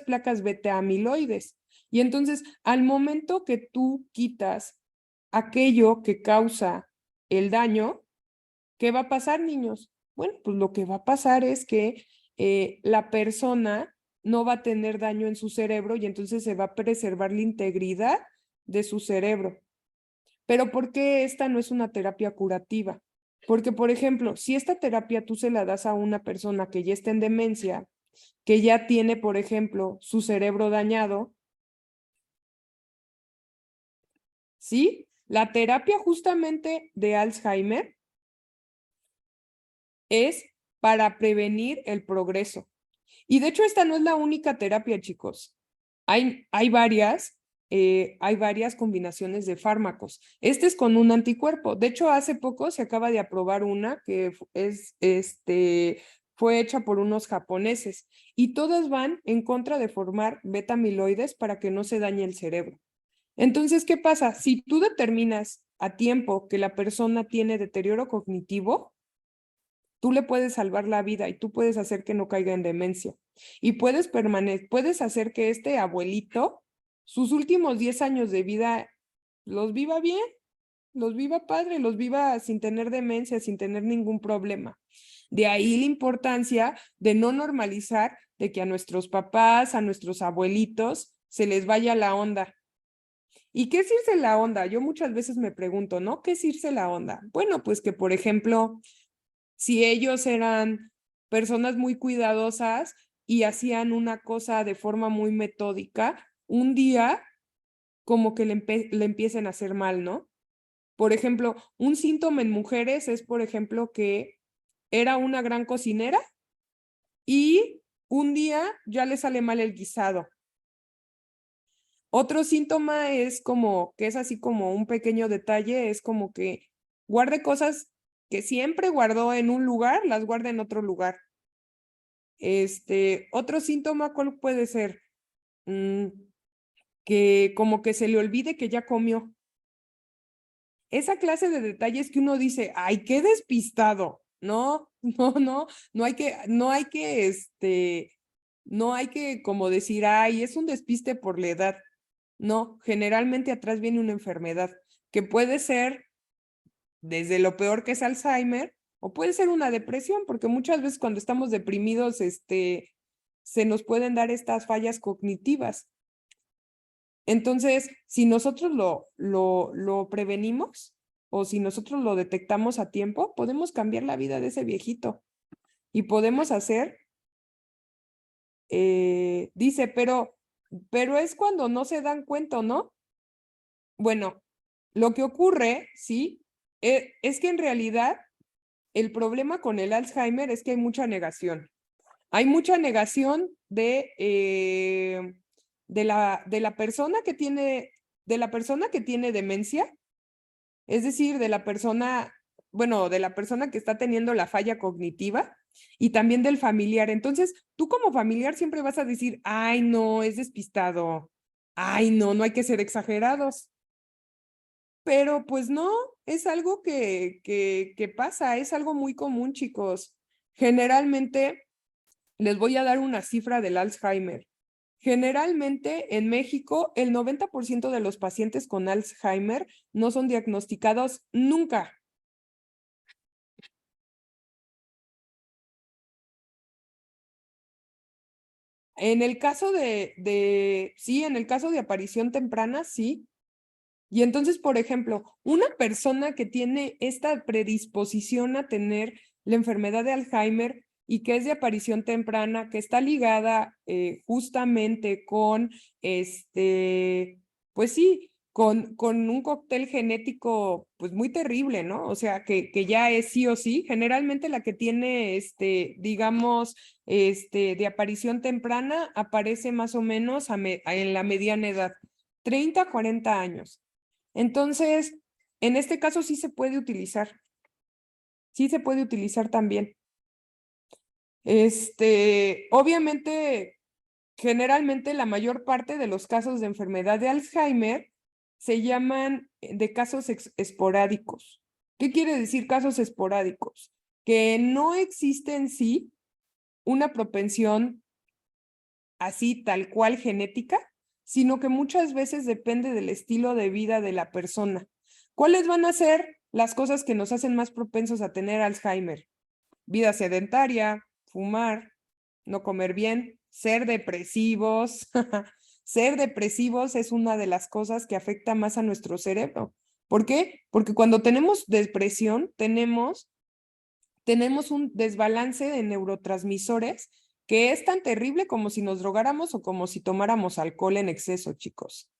placas beta-amiloides. Y entonces, al momento que tú quitas aquello que causa el daño, ¿qué va a pasar, niños? Bueno, pues lo que va a pasar es que la persona no va a tener daño en su cerebro y entonces se va a preservar la integridad de su cerebro. Pero ¿por qué esta no es una terapia curativa? Porque, por ejemplo, si esta terapia tú se la das a una persona que ya está en demencia, que ya tiene, por ejemplo, su cerebro dañado, ¿sí? La terapia justamente de Alzheimer es para prevenir el progreso. Y de hecho esta no es la única terapia, chicos. Hay varias hay varias combinaciones de fármacos. Este es con un anticuerpo. De hecho, hace poco se acaba de aprobar una que fue hecha por unos japoneses y todas van en contra de formar beta-amiloides para que no se dañe el cerebro. Entonces, ¿qué pasa? Si tú determinas a tiempo que la persona tiene deterioro cognitivo, tú le puedes salvar la vida y tú puedes hacer que no caiga en demencia. Y puedes hacer que este abuelito, sus últimos 10 años de vida, los viva bien, los viva padre, los viva sin tener demencia, sin tener ningún problema. De ahí la importancia de no normalizar de que a nuestros papás, a nuestros abuelitos, se les vaya la onda. ¿Y qué es irse la onda? Yo muchas veces me pregunto, ¿no? ¿Qué es irse la onda? Bueno, pues que, por ejemplo, si ellos eran personas muy cuidadosas y hacían una cosa de forma muy metódica, un día como que le empiecen a hacer mal, ¿no? Por ejemplo, un síntoma en mujeres es, por ejemplo, que era una gran cocinera y un día ya le sale mal el guisado. Otro síntoma es como, que es así como un pequeño detalle, es como que guarde cosas que siempre guardó en un lugar, las guarda en otro lugar. Otro síntoma, ¿cuál puede ser? Que como que se le olvide que ya comió. Esa clase de detalles que uno dice, ay, qué despistado. No, no hay que como decir, ay, es un despiste por la edad. No, generalmente atrás viene una enfermedad que puede ser desde lo peor que es Alzheimer o puede ser una depresión, porque muchas veces cuando estamos deprimidos, se nos pueden dar estas fallas cognitivas. Entonces, si nosotros lo prevenimos o si nosotros lo detectamos a tiempo, podemos cambiar la vida de ese viejito y podemos hacer, dice, pero es cuando no se dan cuenta, ¿no? Bueno, lo que ocurre, ¿sí? Es que en realidad el problema con el Alzheimer es que hay mucha negación. Hay mucha negación de la persona que tiene demencia, es decir, de la persona que está teniendo la falla cognitiva y también del familiar. Entonces, tú como familiar siempre vas a decir, ay, no, es despistado. Ay, no hay que ser exagerados. Pero pues no, es algo que pasa, es algo muy común, chicos. Generalmente, les voy a dar una cifra del Alzheimer. Generalmente en México, el 90% de los pacientes con Alzheimer no son diagnosticados nunca. En el caso sí, en el caso de aparición temprana, sí. Y entonces, por ejemplo, una persona que tiene esta predisposición a tener la enfermedad de Alzheimer y que es de aparición temprana, que está ligada justamente con, pues sí, con un cóctel genético pues muy terrible, ¿no? O sea, que ya es sí o sí. Generalmente la que tiene, digamos, de aparición temprana aparece más o menos en la mediana edad, 30, 40 años. Entonces, en este caso sí se puede utilizar. Sí se puede utilizar también. Obviamente, generalmente la mayor parte de los casos de enfermedad de Alzheimer se llaman de casos esporádicos. ¿Qué quiere decir casos esporádicos? Que no existe en sí una propensión así tal cual genética, sino que muchas veces depende del estilo de vida de la persona. ¿Cuáles van a ser las cosas que nos hacen más propensos a tener Alzheimer? Vida sedentaria, fumar, no comer bien, ser depresivos. Ser depresivos es una de las cosas que afecta más a nuestro cerebro. ¿Por qué? Porque cuando tenemos depresión, tenemos un desbalance de neurotransmisores que es tan terrible como si nos drogáramos o como si tomáramos alcohol en exceso, chicos.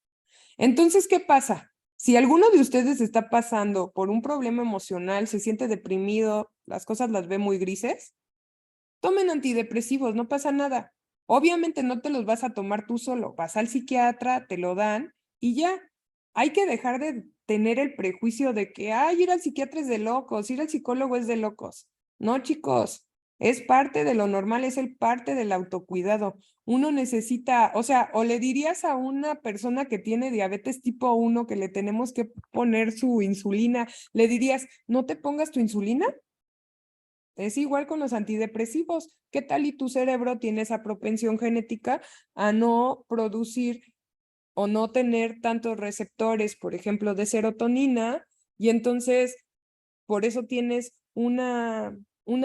Entonces, ¿qué pasa? Si alguno de ustedes está pasando por un problema emocional, se siente deprimido, las cosas las ve muy grises, tomen antidepresivos, no pasa nada. Obviamente no te los vas a tomar tú solo, vas al psiquiatra, te lo dan y ya. Hay que dejar de tener el prejuicio de que, ay, ir al psiquiatra es de locos, ir al psicólogo es de locos. No, chicos, es parte de lo normal, es el parte del autocuidado. Uno necesita, o sea, o le dirías a una persona que tiene diabetes tipo 1 que le tenemos que poner su insulina, le dirías, ¿no te pongas tu insulina? Es igual con los antidepresivos. ¿Qué tal y tu cerebro tiene esa propensión genética a no producir o no tener tantos receptores, por ejemplo, de serotonina, y entonces por eso tienes una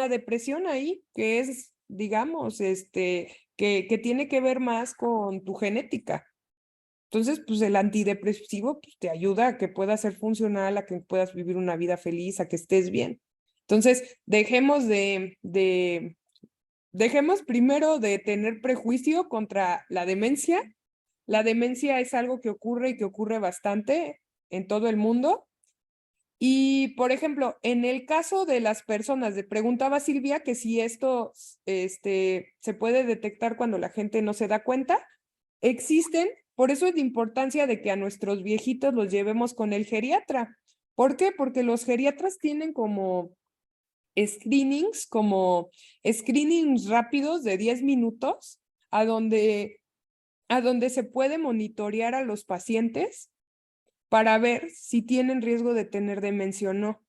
depresión ahí que es, digamos, que tiene que ver más con tu genética. Entonces, pues el antidepresivo pues, te ayuda a que puedas ser funcional, a que puedas vivir una vida feliz, a que estés bien. Entonces, dejemos primero de tener prejuicio contra la demencia. La demencia es algo que ocurre y que ocurre bastante en todo el mundo. Y, por ejemplo, en el caso de las personas, preguntaba Silvia que si esto se puede detectar cuando la gente no se da cuenta. Existen, por eso es la importancia de que a nuestros viejitos los llevemos con el geriatra. ¿Por qué? Porque los geriatras tienen como screenings rápidos de 10 minutos a donde se puede monitorear a los pacientes para ver si tienen riesgo de tener demencia o no.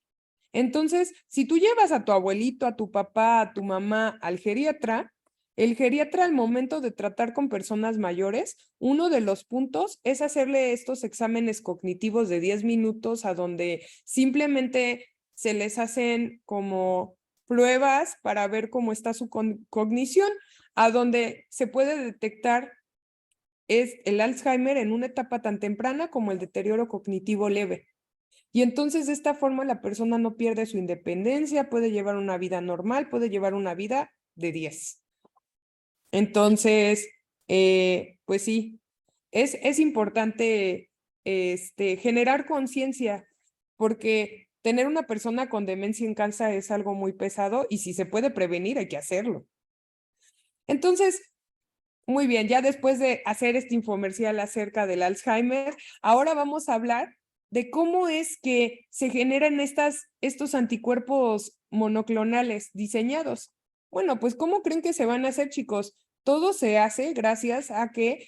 Entonces, si tú llevas a tu abuelito, a tu papá, a tu mamá al geriatra, el geriatra al momento de tratar con personas mayores, uno de los puntos es hacerle estos exámenes cognitivos de 10 minutos a donde simplemente se les hacen como pruebas para ver cómo está su cognición, a donde se puede detectar es el Alzheimer en una etapa tan temprana como el deterioro cognitivo leve. Y entonces de esta forma la persona no pierde su independencia, puede llevar una vida normal, puede llevar una vida de 10. Entonces, pues sí, es importante generar conciencia, porque tener una persona con demencia en casa es algo muy pesado y si se puede prevenir hay que hacerlo. Entonces, muy bien, ya después de hacer este infomercial acerca del Alzheimer, ahora vamos a hablar de cómo es que se generan estos anticuerpos monoclonales diseñados. Bueno, pues ¿cómo creen que se van a hacer, chicos? Todo se hace gracias a que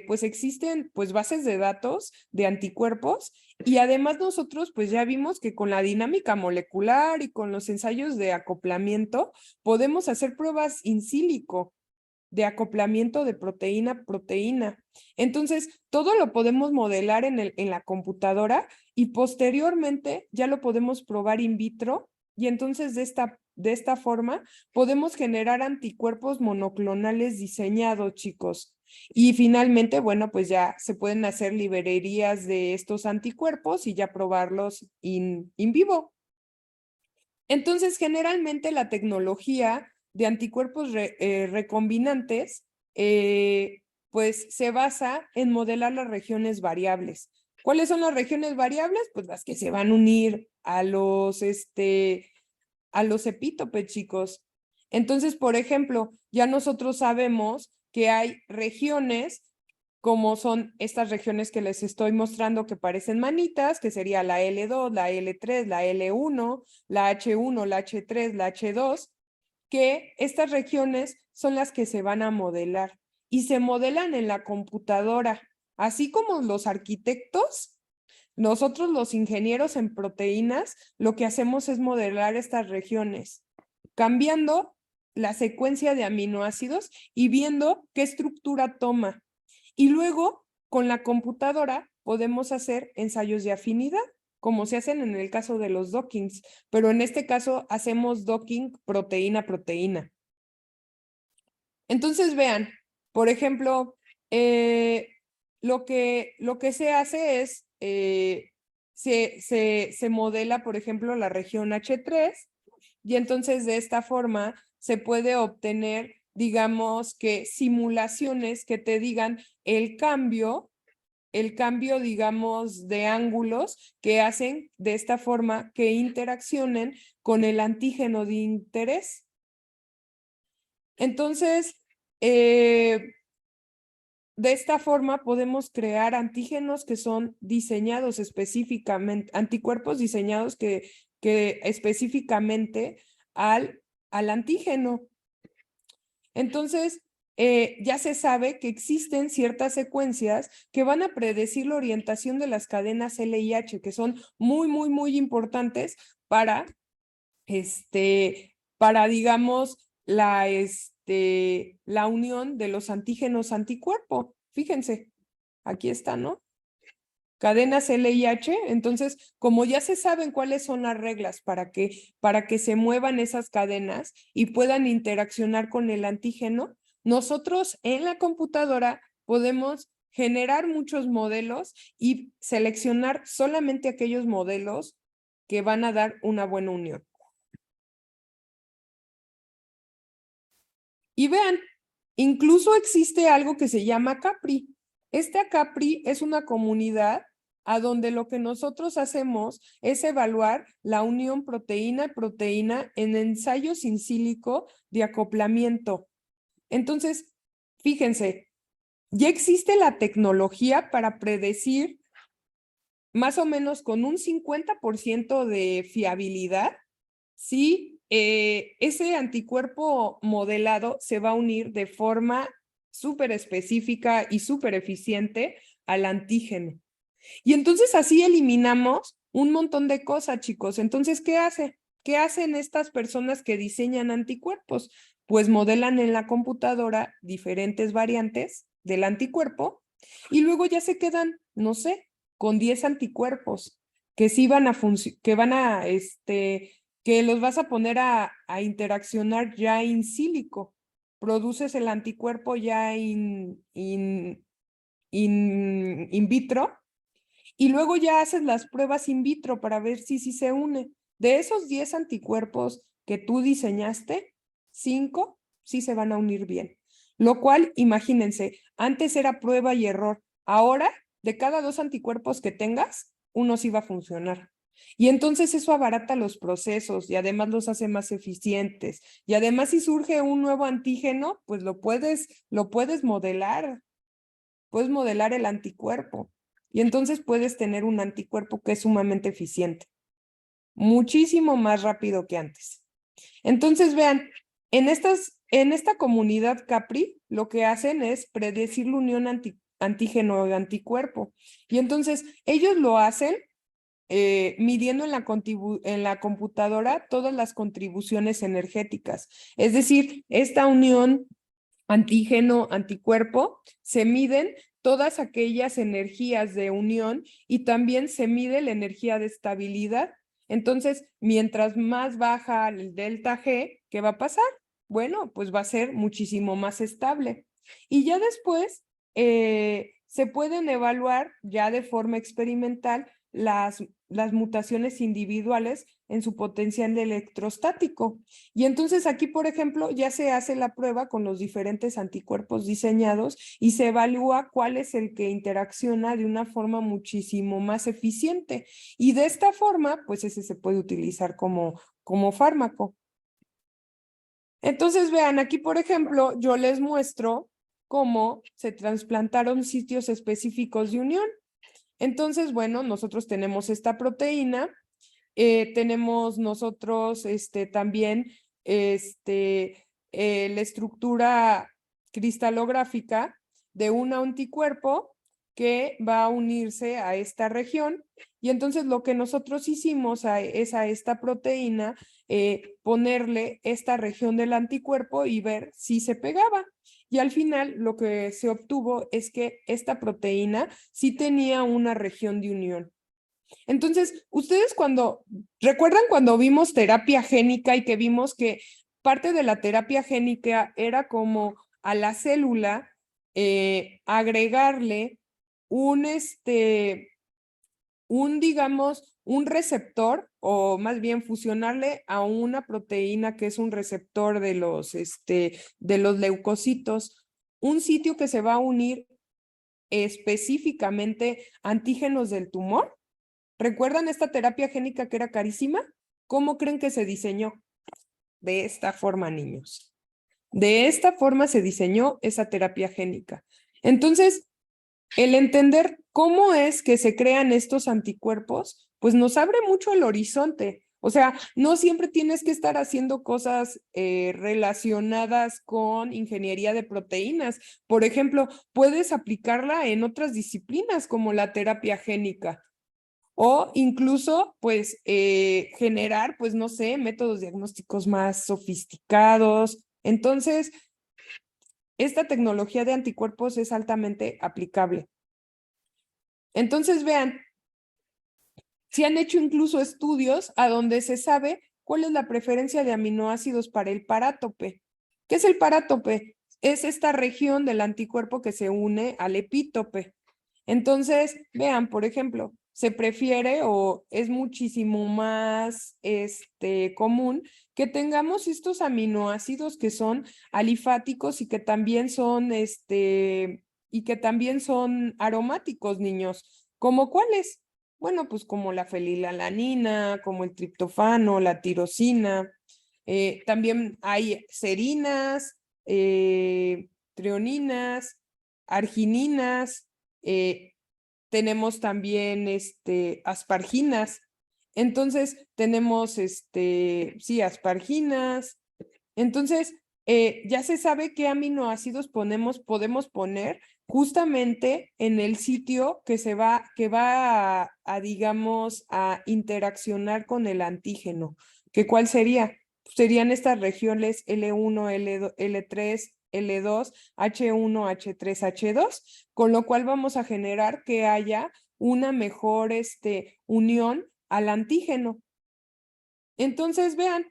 pues existen pues bases de datos de anticuerpos y además nosotros pues ya vimos que con la dinámica molecular y con los ensayos de acoplamiento podemos hacer pruebas in silico de acoplamiento de proteína-proteína. Entonces, todo lo podemos modelar en la computadora y posteriormente ya lo podemos probar in vitro y entonces de esta forma podemos generar anticuerpos monoclonales diseñados, chicos. Y finalmente, bueno, pues ya se pueden hacer librerías de estos anticuerpos y ya probarlos in vivo. Entonces, generalmente la tecnología de anticuerpos recombinantes, pues se basa en modelar las regiones variables. ¿Cuáles son las regiones variables? Pues las que se van a unir a los epítopes, chicos. Entonces, por ejemplo, ya nosotros sabemos que hay regiones como son estas regiones que les estoy mostrando que parecen manitas, que sería la L2, la L3, la L1, la H1, la H3, la H2, que estas regiones son las que se van a modelar y se modelan en la computadora, así como los arquitectos. Nosotros los ingenieros en proteínas lo que hacemos es modelar estas regiones, cambiando la secuencia de aminoácidos y viendo qué estructura toma. Y luego, con la computadora, podemos hacer ensayos de afinidad, como se hacen en el caso de los dockings, pero en este caso hacemos docking proteína-proteína. Entonces, vean, por ejemplo, lo que se hace es, se modela, por ejemplo, la región H3 y entonces de esta forma se puede obtener, digamos que simulaciones que te digan el cambio, digamos, de ángulos que hacen de esta forma que interaccionen con el antígeno de interés. Entonces, de esta forma podemos crear antígenos que son diseñados específicamente, anticuerpos diseñados que específicamente al antígeno. Entonces, ya se sabe que existen ciertas secuencias que van a predecir la orientación de las cadenas LIH, que son muy importantes para, digamos, la unión de los antígenos anticuerpo. Fíjense, aquí está, ¿no? Cadenas LIH, entonces, como ya se saben cuáles son las reglas para que se muevan esas cadenas y puedan interaccionar con el antígeno, nosotros en la computadora podemos generar muchos modelos y seleccionar solamente aquellos modelos que van a dar una buena unión. Y vean, incluso existe algo que se llama CAPRI. Esta CAPRI es una comunidad a donde lo que nosotros hacemos es evaluar la unión proteína-proteína en ensayos in silico de acoplamiento. Entonces, fíjense, ya existe la tecnología para predecir más o menos con un 50% de fiabilidad si ese anticuerpo modelado se va a unir de forma súper específica y súper eficiente al antígeno. Y entonces así eliminamos un montón de cosas, chicos. Entonces, ¿qué hace? ¿Qué hacen estas personas que diseñan anticuerpos? Pues modelan en la computadora diferentes variantes del anticuerpo y luego ya se quedan, no sé, con 10 anticuerpos que sí van a que los vas a poner a interaccionar ya in silico. Produces el anticuerpo ya in vitro. Y luego ya haces las pruebas in vitro para ver si se une. De esos 10 anticuerpos que tú diseñaste, 5 sí se van a unir bien. Lo cual, imagínense, antes era prueba y error. Ahora, de cada 2 anticuerpos que tengas, uno sí va a funcionar. Y entonces eso abarata los procesos y además los hace más eficientes. Y además si surge un nuevo antígeno, pues lo puedes modelar. Puedes modelar el anticuerpo. Y entonces puedes tener un anticuerpo que es sumamente eficiente. Muchísimo más rápido que antes. Entonces, vean, en esta comunidad CAPRI, lo que hacen es predecir la unión antígeno y anticuerpo. Y entonces, ellos lo hacen midiendo en la computadora todas las contribuciones energéticas. Es decir, esta unión antígeno-anticuerpo, se miden todas aquellas energías de unión y también se mide la energía de estabilidad. Entonces, mientras más baja el delta G, ¿qué va a pasar? Bueno, pues va a ser muchísimo más estable. Y ya después se pueden evaluar ya de forma experimental las mutaciones individuales en su potencial electrostático. Y entonces aquí, por ejemplo, ya se hace la prueba con los diferentes anticuerpos diseñados y se evalúa cuál es el que interacciona de una forma muchísimo más eficiente. Y de esta forma, pues ese se puede utilizar como fármaco. Entonces, vean, aquí, por ejemplo, yo les muestro cómo se trasplantaron sitios específicos de unión. Entonces, bueno, nosotros tenemos esta proteína, tenemos nosotros también la estructura cristalográfica de un anticuerpo que va a unirse a esta región. Y entonces lo que nosotros hicimos es a esta proteína ponerle esta región del anticuerpo y ver si se pegaba. Y al final lo que se obtuvo es que esta proteína sí tenía una región de unión. Entonces, ustedes ¿recuerdan cuando vimos terapia génica y que vimos que parte de la terapia génica era como a la célula agregarle digamos, un receptor o más bien fusionarle a una proteína que es un receptor de los leucocitos, un sitio que se va a unir específicamente antígenos del tumor? ¿Recuerdan esta terapia génica que era carísima? ¿Cómo creen que se diseñó? De esta forma, niños. De esta forma se diseñó esa terapia génica. Entonces, el entender cómo es que se crean estos anticuerpos, pues nos abre mucho el horizonte. O sea, no siempre tienes que estar haciendo cosas relacionadas con ingeniería de proteínas. Por ejemplo, puedes aplicarla en otras disciplinas como la terapia génica o incluso, pues, generar, pues, no sé, métodos diagnósticos más sofisticados. Entonces, esta tecnología de anticuerpos es altamente aplicable. Entonces, vean, se han hecho incluso estudios a donde se sabe cuál es la preferencia de aminoácidos para el parátope. ¿Qué es el parátope? Es esta región del anticuerpo que se une al epítope. Entonces, vean, por ejemplo, se prefiere o es muchísimo más común que tengamos estos aminoácidos que son alifáticos y que también son aromáticos, niños. ¿Cómo cuáles? Bueno, pues como la fenilalanina, como el triptofano, la tirosina. También hay serinas, treoninas, argininas, tenemos también asparginas. Entonces, tenemos sí, asparginas. Entonces, ya se sabe qué aminoácidos podemos poner justamente en el sitio que va digamos, a interaccionar con el antígeno. ¿Que cuál sería? Serían estas regiones L1, L3, L2, H1, H3, H2, con lo cual vamos a generar que haya una mejor unión al antígeno. Entonces, vean,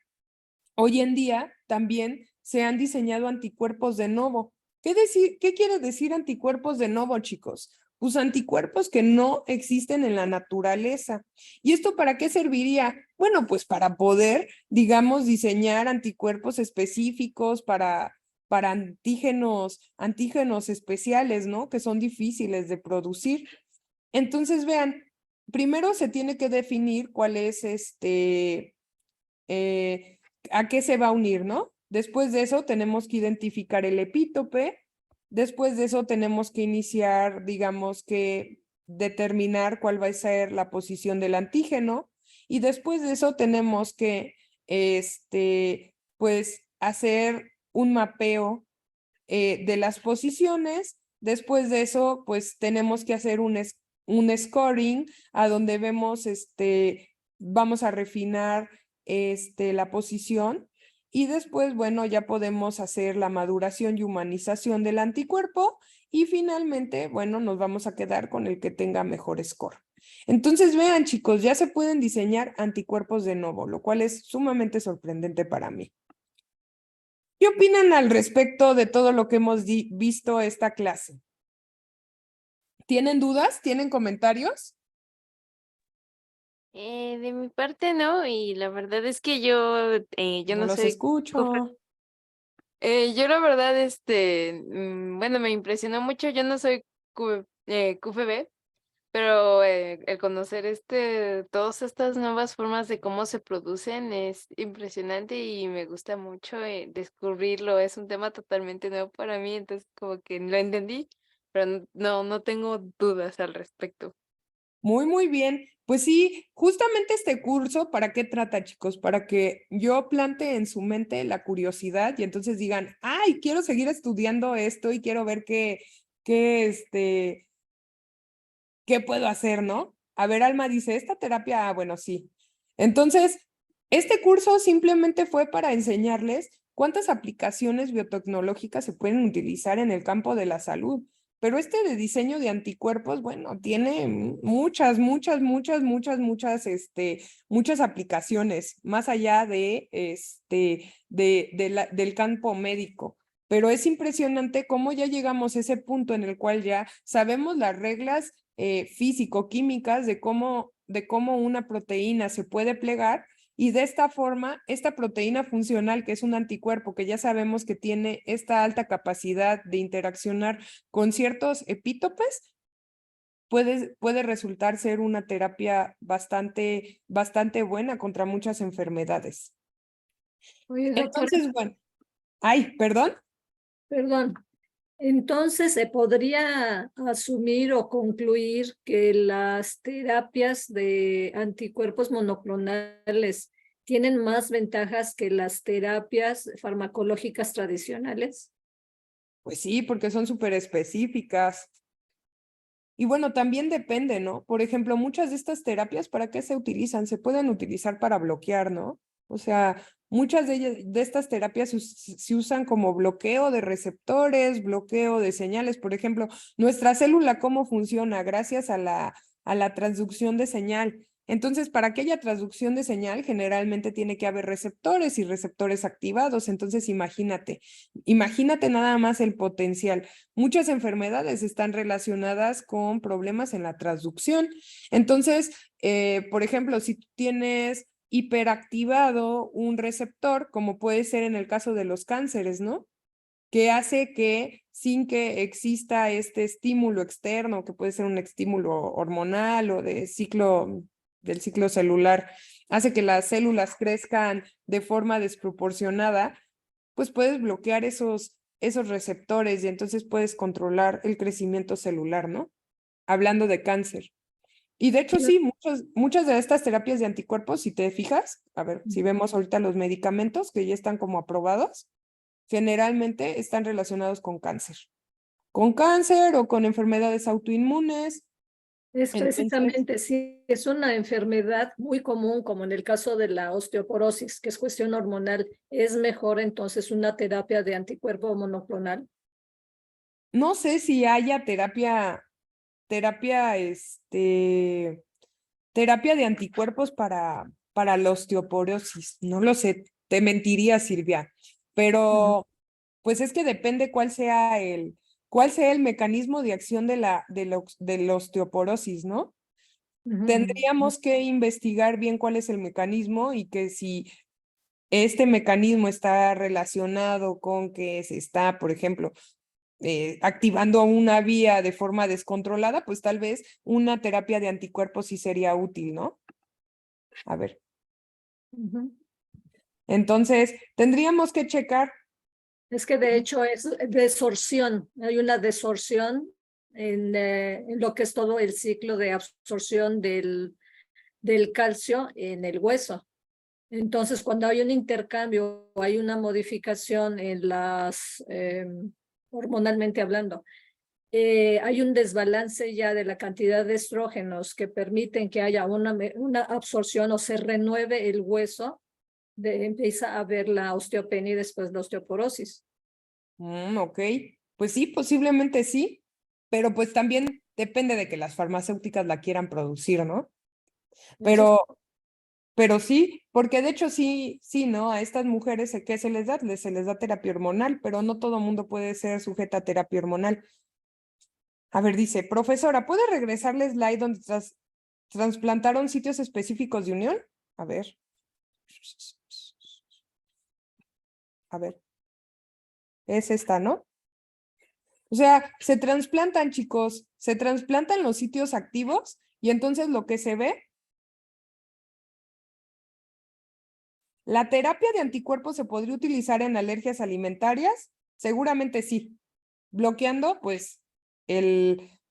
hoy en día también se han diseñado anticuerpos de novo. ¿Qué quiere decir anticuerpos de novo, chicos? Pues anticuerpos que no existen en la naturaleza. ¿Y esto para qué serviría? Bueno, pues para poder, digamos, diseñar anticuerpos específicos para antígenos especiales, ¿no? Que son difíciles de producir. Entonces, vean, primero se tiene que definir cuál es a qué se va a unir, ¿no? Después de eso tenemos que identificar el epítope, después de eso tenemos que iniciar, digamos que determinar cuál va a ser la posición del antígeno y después de eso tenemos que, pues, hacer un mapeo de las posiciones. Después de eso, pues, tenemos que hacer un scoring a donde vemos, vamos a refinar la posición y después, bueno, ya podemos hacer la maduración y humanización del anticuerpo y finalmente, bueno, nos vamos a quedar con el que tenga mejor score. Entonces, vean, chicos, ya se pueden diseñar anticuerpos de novo, lo cual es sumamente sorprendente para mí. ¿Qué opinan al respecto de todo lo que hemos visto esta clase? ¿Tienen dudas? ¿Tienen comentarios? De mi parte no, y la verdad es que yo No no los soy escucho. yo la verdad, bueno, me impresionó mucho, yo no soy QFB, pero el conocer todas estas nuevas formas de cómo se producen es impresionante y me gusta mucho descubrirlo, es un tema totalmente nuevo para mí, entonces como que lo entendí, pero no tengo dudas al respecto. Muy, muy bien. Pues sí, justamente este curso, ¿para qué trata, chicos? Para que yo plante en su mente la curiosidad y entonces digan, ay, quiero seguir estudiando esto y quiero ver qué puedo hacer, ¿no? A ver, Alma dice, esta terapia, bueno, sí. Entonces, este curso simplemente fue para enseñarles cuántas aplicaciones biotecnológicas se pueden utilizar en el campo de la salud. Pero de diseño de anticuerpos, bueno, tiene muchas aplicaciones, más allá del campo médico. Pero es impresionante cómo ya llegamos a ese punto en el cual ya sabemos las reglas físico-químicas de cómo una proteína se puede plegar y de esta forma, esta proteína funcional, que es un anticuerpo que ya sabemos que tiene esta alta capacidad de interaccionar con ciertos epítopes, puede resultar ser una terapia bastante buena contra muchas enfermedades. Oye, doctora, Entonces, bueno, ay, perdón. perdón. Entonces, se podría asumir o concluir que las terapias de anticuerpos monoclonales tienen más ventajas que las terapias farmacológicas tradicionales. Pues sí, porque son súper específicas. Y bueno, también depende, ¿no? Por ejemplo, muchas de estas terapias, ¿para qué se utilizan? Se pueden utilizar para bloquear, ¿no? O sea, muchas de ellas, de estas terapias se usan como bloqueo de receptores, bloqueo de señales. Por ejemplo, nuestra célula, ¿cómo funciona? Gracias a la transducción de señal. Entonces, para que haya transducción de señal, generalmente tiene que haber receptores y receptores activados. Entonces, imagínate nada más el potencial. Muchas enfermedades están relacionadas con problemas en la transducción. Entonces, por ejemplo, si tú tienes hiperactivado un receptor, como puede ser en el caso de los cánceres, ¿no? Que hace que sin que exista este estímulo externo, que puede ser un estímulo hormonal o del ciclo celular, hace que las células crezcan de forma desproporcionada, pues puedes bloquear esos receptores y entonces puedes controlar el crecimiento celular, ¿no? Hablando de cáncer. Y de hecho sí, muchas de estas terapias de anticuerpos, si te fijas, a ver, si vemos ahorita los medicamentos que ya están como aprobados, generalmente están relacionados con cáncer. Con cáncer o con enfermedades autoinmunes. Es Entonces, precisamente, sí, es una enfermedad muy común, como en el caso de la osteoporosis, que es cuestión hormonal. ¿Es mejor entonces una terapia de anticuerpo monoclonal? no sé si haya terapia de anticuerpos para la osteoporosis. No lo sé, te mentiría, Silvia. Pero pues es que depende cuál sea el mecanismo de acción de la osteoporosis, ¿no? Tendríamos que investigar bien cuál es el mecanismo y que si este mecanismo está relacionado con que se está, por ejemplo, activando una vía de forma descontrolada, pues tal vez una terapia de anticuerpos sí sería útil, ¿no? A ver. Entonces, tendríamos que checar. Es que de hecho es desorción, hay una desorción en lo que es todo el ciclo de absorción del calcio en el hueso. Entonces, cuando hay un intercambio, hay una modificación en las, hormonalmente hablando, hay un desbalance ya de la cantidad de estrógenos que permiten que haya una absorción o se renueve el hueso, empieza a haber la osteopenia y después la osteoporosis. Ok, pues sí, posiblemente sí, pero pues también depende de que las farmacéuticas la quieran producir, ¿no? Pero sí, porque de hecho sí, ¿no? A estas mujeres, ¿qué se les da? Se les da terapia hormonal, pero no todo mundo puede ser sujeta a terapia hormonal. A ver, dice, profesora, ¿puede regresarle el slide donde trasplantaron sitios específicos de unión? A ver. A ver. Es esta, ¿no? O sea, se trasplantan, chicos, se trasplantan los sitios activos y entonces lo que se ve, ¿la terapia de anticuerpos se podría utilizar en alergias alimentarias? Seguramente sí. Bloqueando, pues,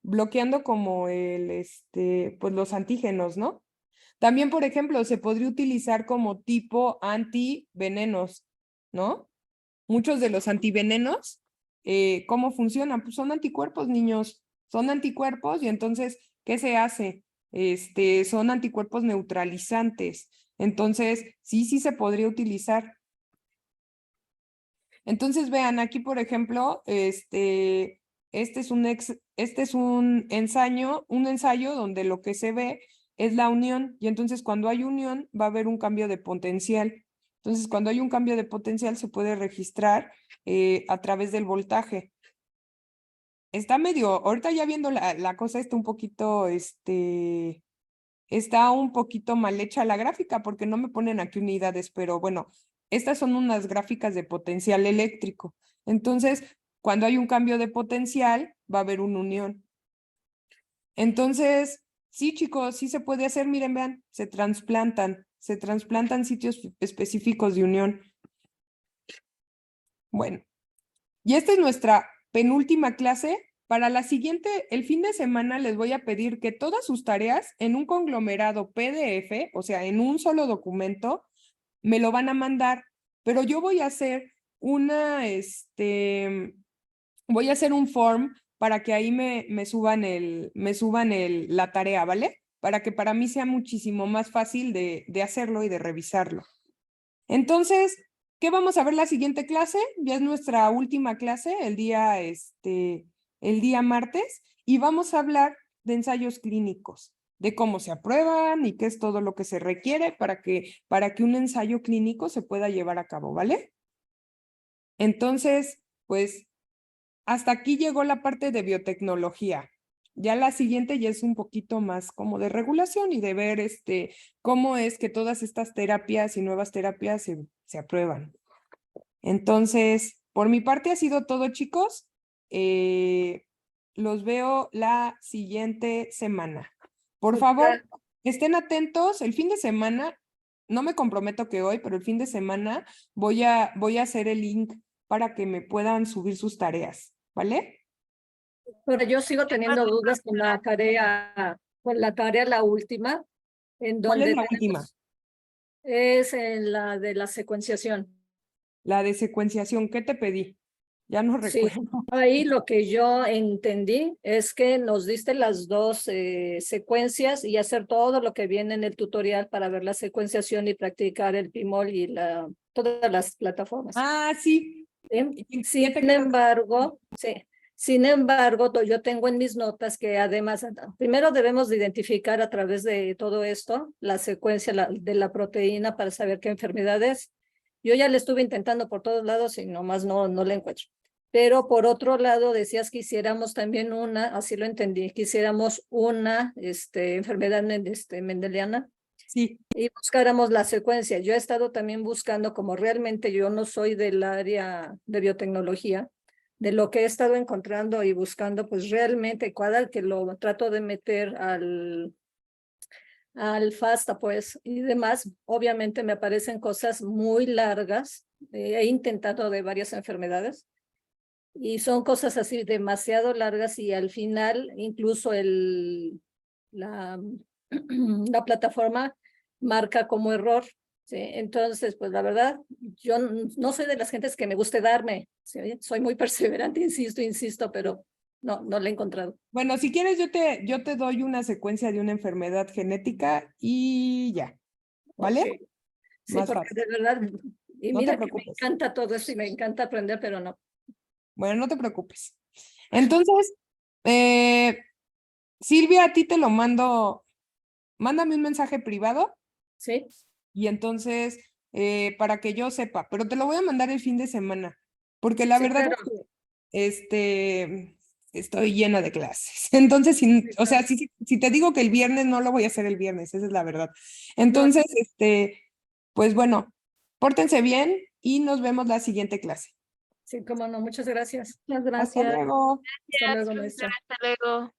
bloqueando como pues los antígenos, ¿no? También, por ejemplo, se podría utilizar como tipo antivenenos, ¿no? Muchos de los antivenenos, ¿cómo funcionan? Pues son anticuerpos, niños, son anticuerpos y entonces, ¿qué se hace? Son anticuerpos neutralizantes. Entonces, sí se podría utilizar. Entonces, vean, aquí, por ejemplo, este es un ensayo donde lo que se ve es la unión, y entonces cuando hay unión va a haber un cambio de potencial. Entonces, cuando hay un cambio de potencial se puede registrar a través del voltaje. Está medio, ahorita ya viendo la cosa está un poquito, está un poquito mal hecha la gráfica porque no me ponen aquí unidades, pero bueno, estas son unas gráficas de potencial eléctrico. Entonces, cuando hay un cambio de potencial, va a haber una unión. Entonces, sí, chicos, sí se puede hacer. Miren, vean, se trasplantan sitios específicos de unión. Bueno, y esta es nuestra penúltima clase. Para la siguiente, el fin de semana les voy a pedir que todas sus tareas en un conglomerado PDF, o sea, en un solo documento, me lo van a mandar, pero yo voy a hacer voy a hacer un form para que ahí me suban la tarea, ¿vale? Para que para mí sea muchísimo más fácil de hacerlo y de revisarlo. Entonces, ¿qué vamos a ver la siguiente clase? Ya es nuestra última clase, el día martes, y vamos a hablar de ensayos clínicos, de cómo se aprueban y qué es todo lo que se requiere para que un ensayo clínico se pueda llevar a cabo, ¿vale? Entonces, pues, hasta aquí llegó la parte de biotecnología. Ya la siguiente ya es un poquito más como de regulación y de ver cómo es que todas estas terapias y nuevas terapias se aprueban. Entonces, por mi parte ha sido todo, chicos. Los veo la siguiente semana. Por favor, estén atentos. El fin de semana, no me comprometo que hoy, pero el fin de semana voy a hacer el link para que me puedan subir sus tareas, ¿vale? Pero yo sigo teniendo dudas con la tarea, la última, en ¿Cuál donde es la última? es en la de la secuenciación. La de secuenciación. ¿Qué te pedí? Ya no Sí, recuerdo. ahí lo que yo entendí es que nos diste las dos secuencias y hacer todo lo que viene en el tutorial para ver la secuenciación y practicar el PIMOL y todas las plataformas. Ah, sí. Sin embargo, yo tengo en mis notas que además, primero debemos de identificar a través de todo esto la secuencia de la proteína para saber qué enfermedad es. Yo ya le estuve intentando por todos lados y nomás no la encuentro. Pero por otro lado, decías que hiciéramos también así lo entendí, que hiciéramos una enfermedad mendeliana. Sí. Y buscáramos la secuencia. Yo he estado también buscando, como realmente yo no soy del área de biotecnología, de lo que he estado encontrando y buscando, pues realmente cada que lo trato de meter al FASTA, pues, y demás, obviamente me aparecen cosas muy largas. He intentado de varias enfermedades y son cosas así demasiado largas y al final incluso la plataforma marca como error, ¿sí? Entonces, pues la verdad, yo no soy de las gentes que me guste darme, ¿sí? Soy muy perseverante, insisto, pero no la he encontrado. Bueno, si quieres, yo te doy una secuencia de una enfermedad genética y ya, ¿vale? Okay. Sí, Más porque fácil. de verdad, y No te mira que me preocupes. encanta todo esto y me encanta aprender, pero no. Bueno, no te preocupes. Entonces, Silvia, a ti te lo mando. Mándame un mensaje privado Sí, y entonces, para que yo sepa, pero te lo voy a mandar el fin de semana, porque la sí, verdad claro. es que estoy llena de clases. Entonces, o sea, si te digo que el viernes, no lo voy a hacer el viernes, esa es la verdad. Entonces, pues bueno, pórtense bien y nos vemos la siguiente clase. Sí, cómo no, muchas gracias. Muchas Hasta gracias. luego. Hasta luego, Gracias, maestra. hasta luego.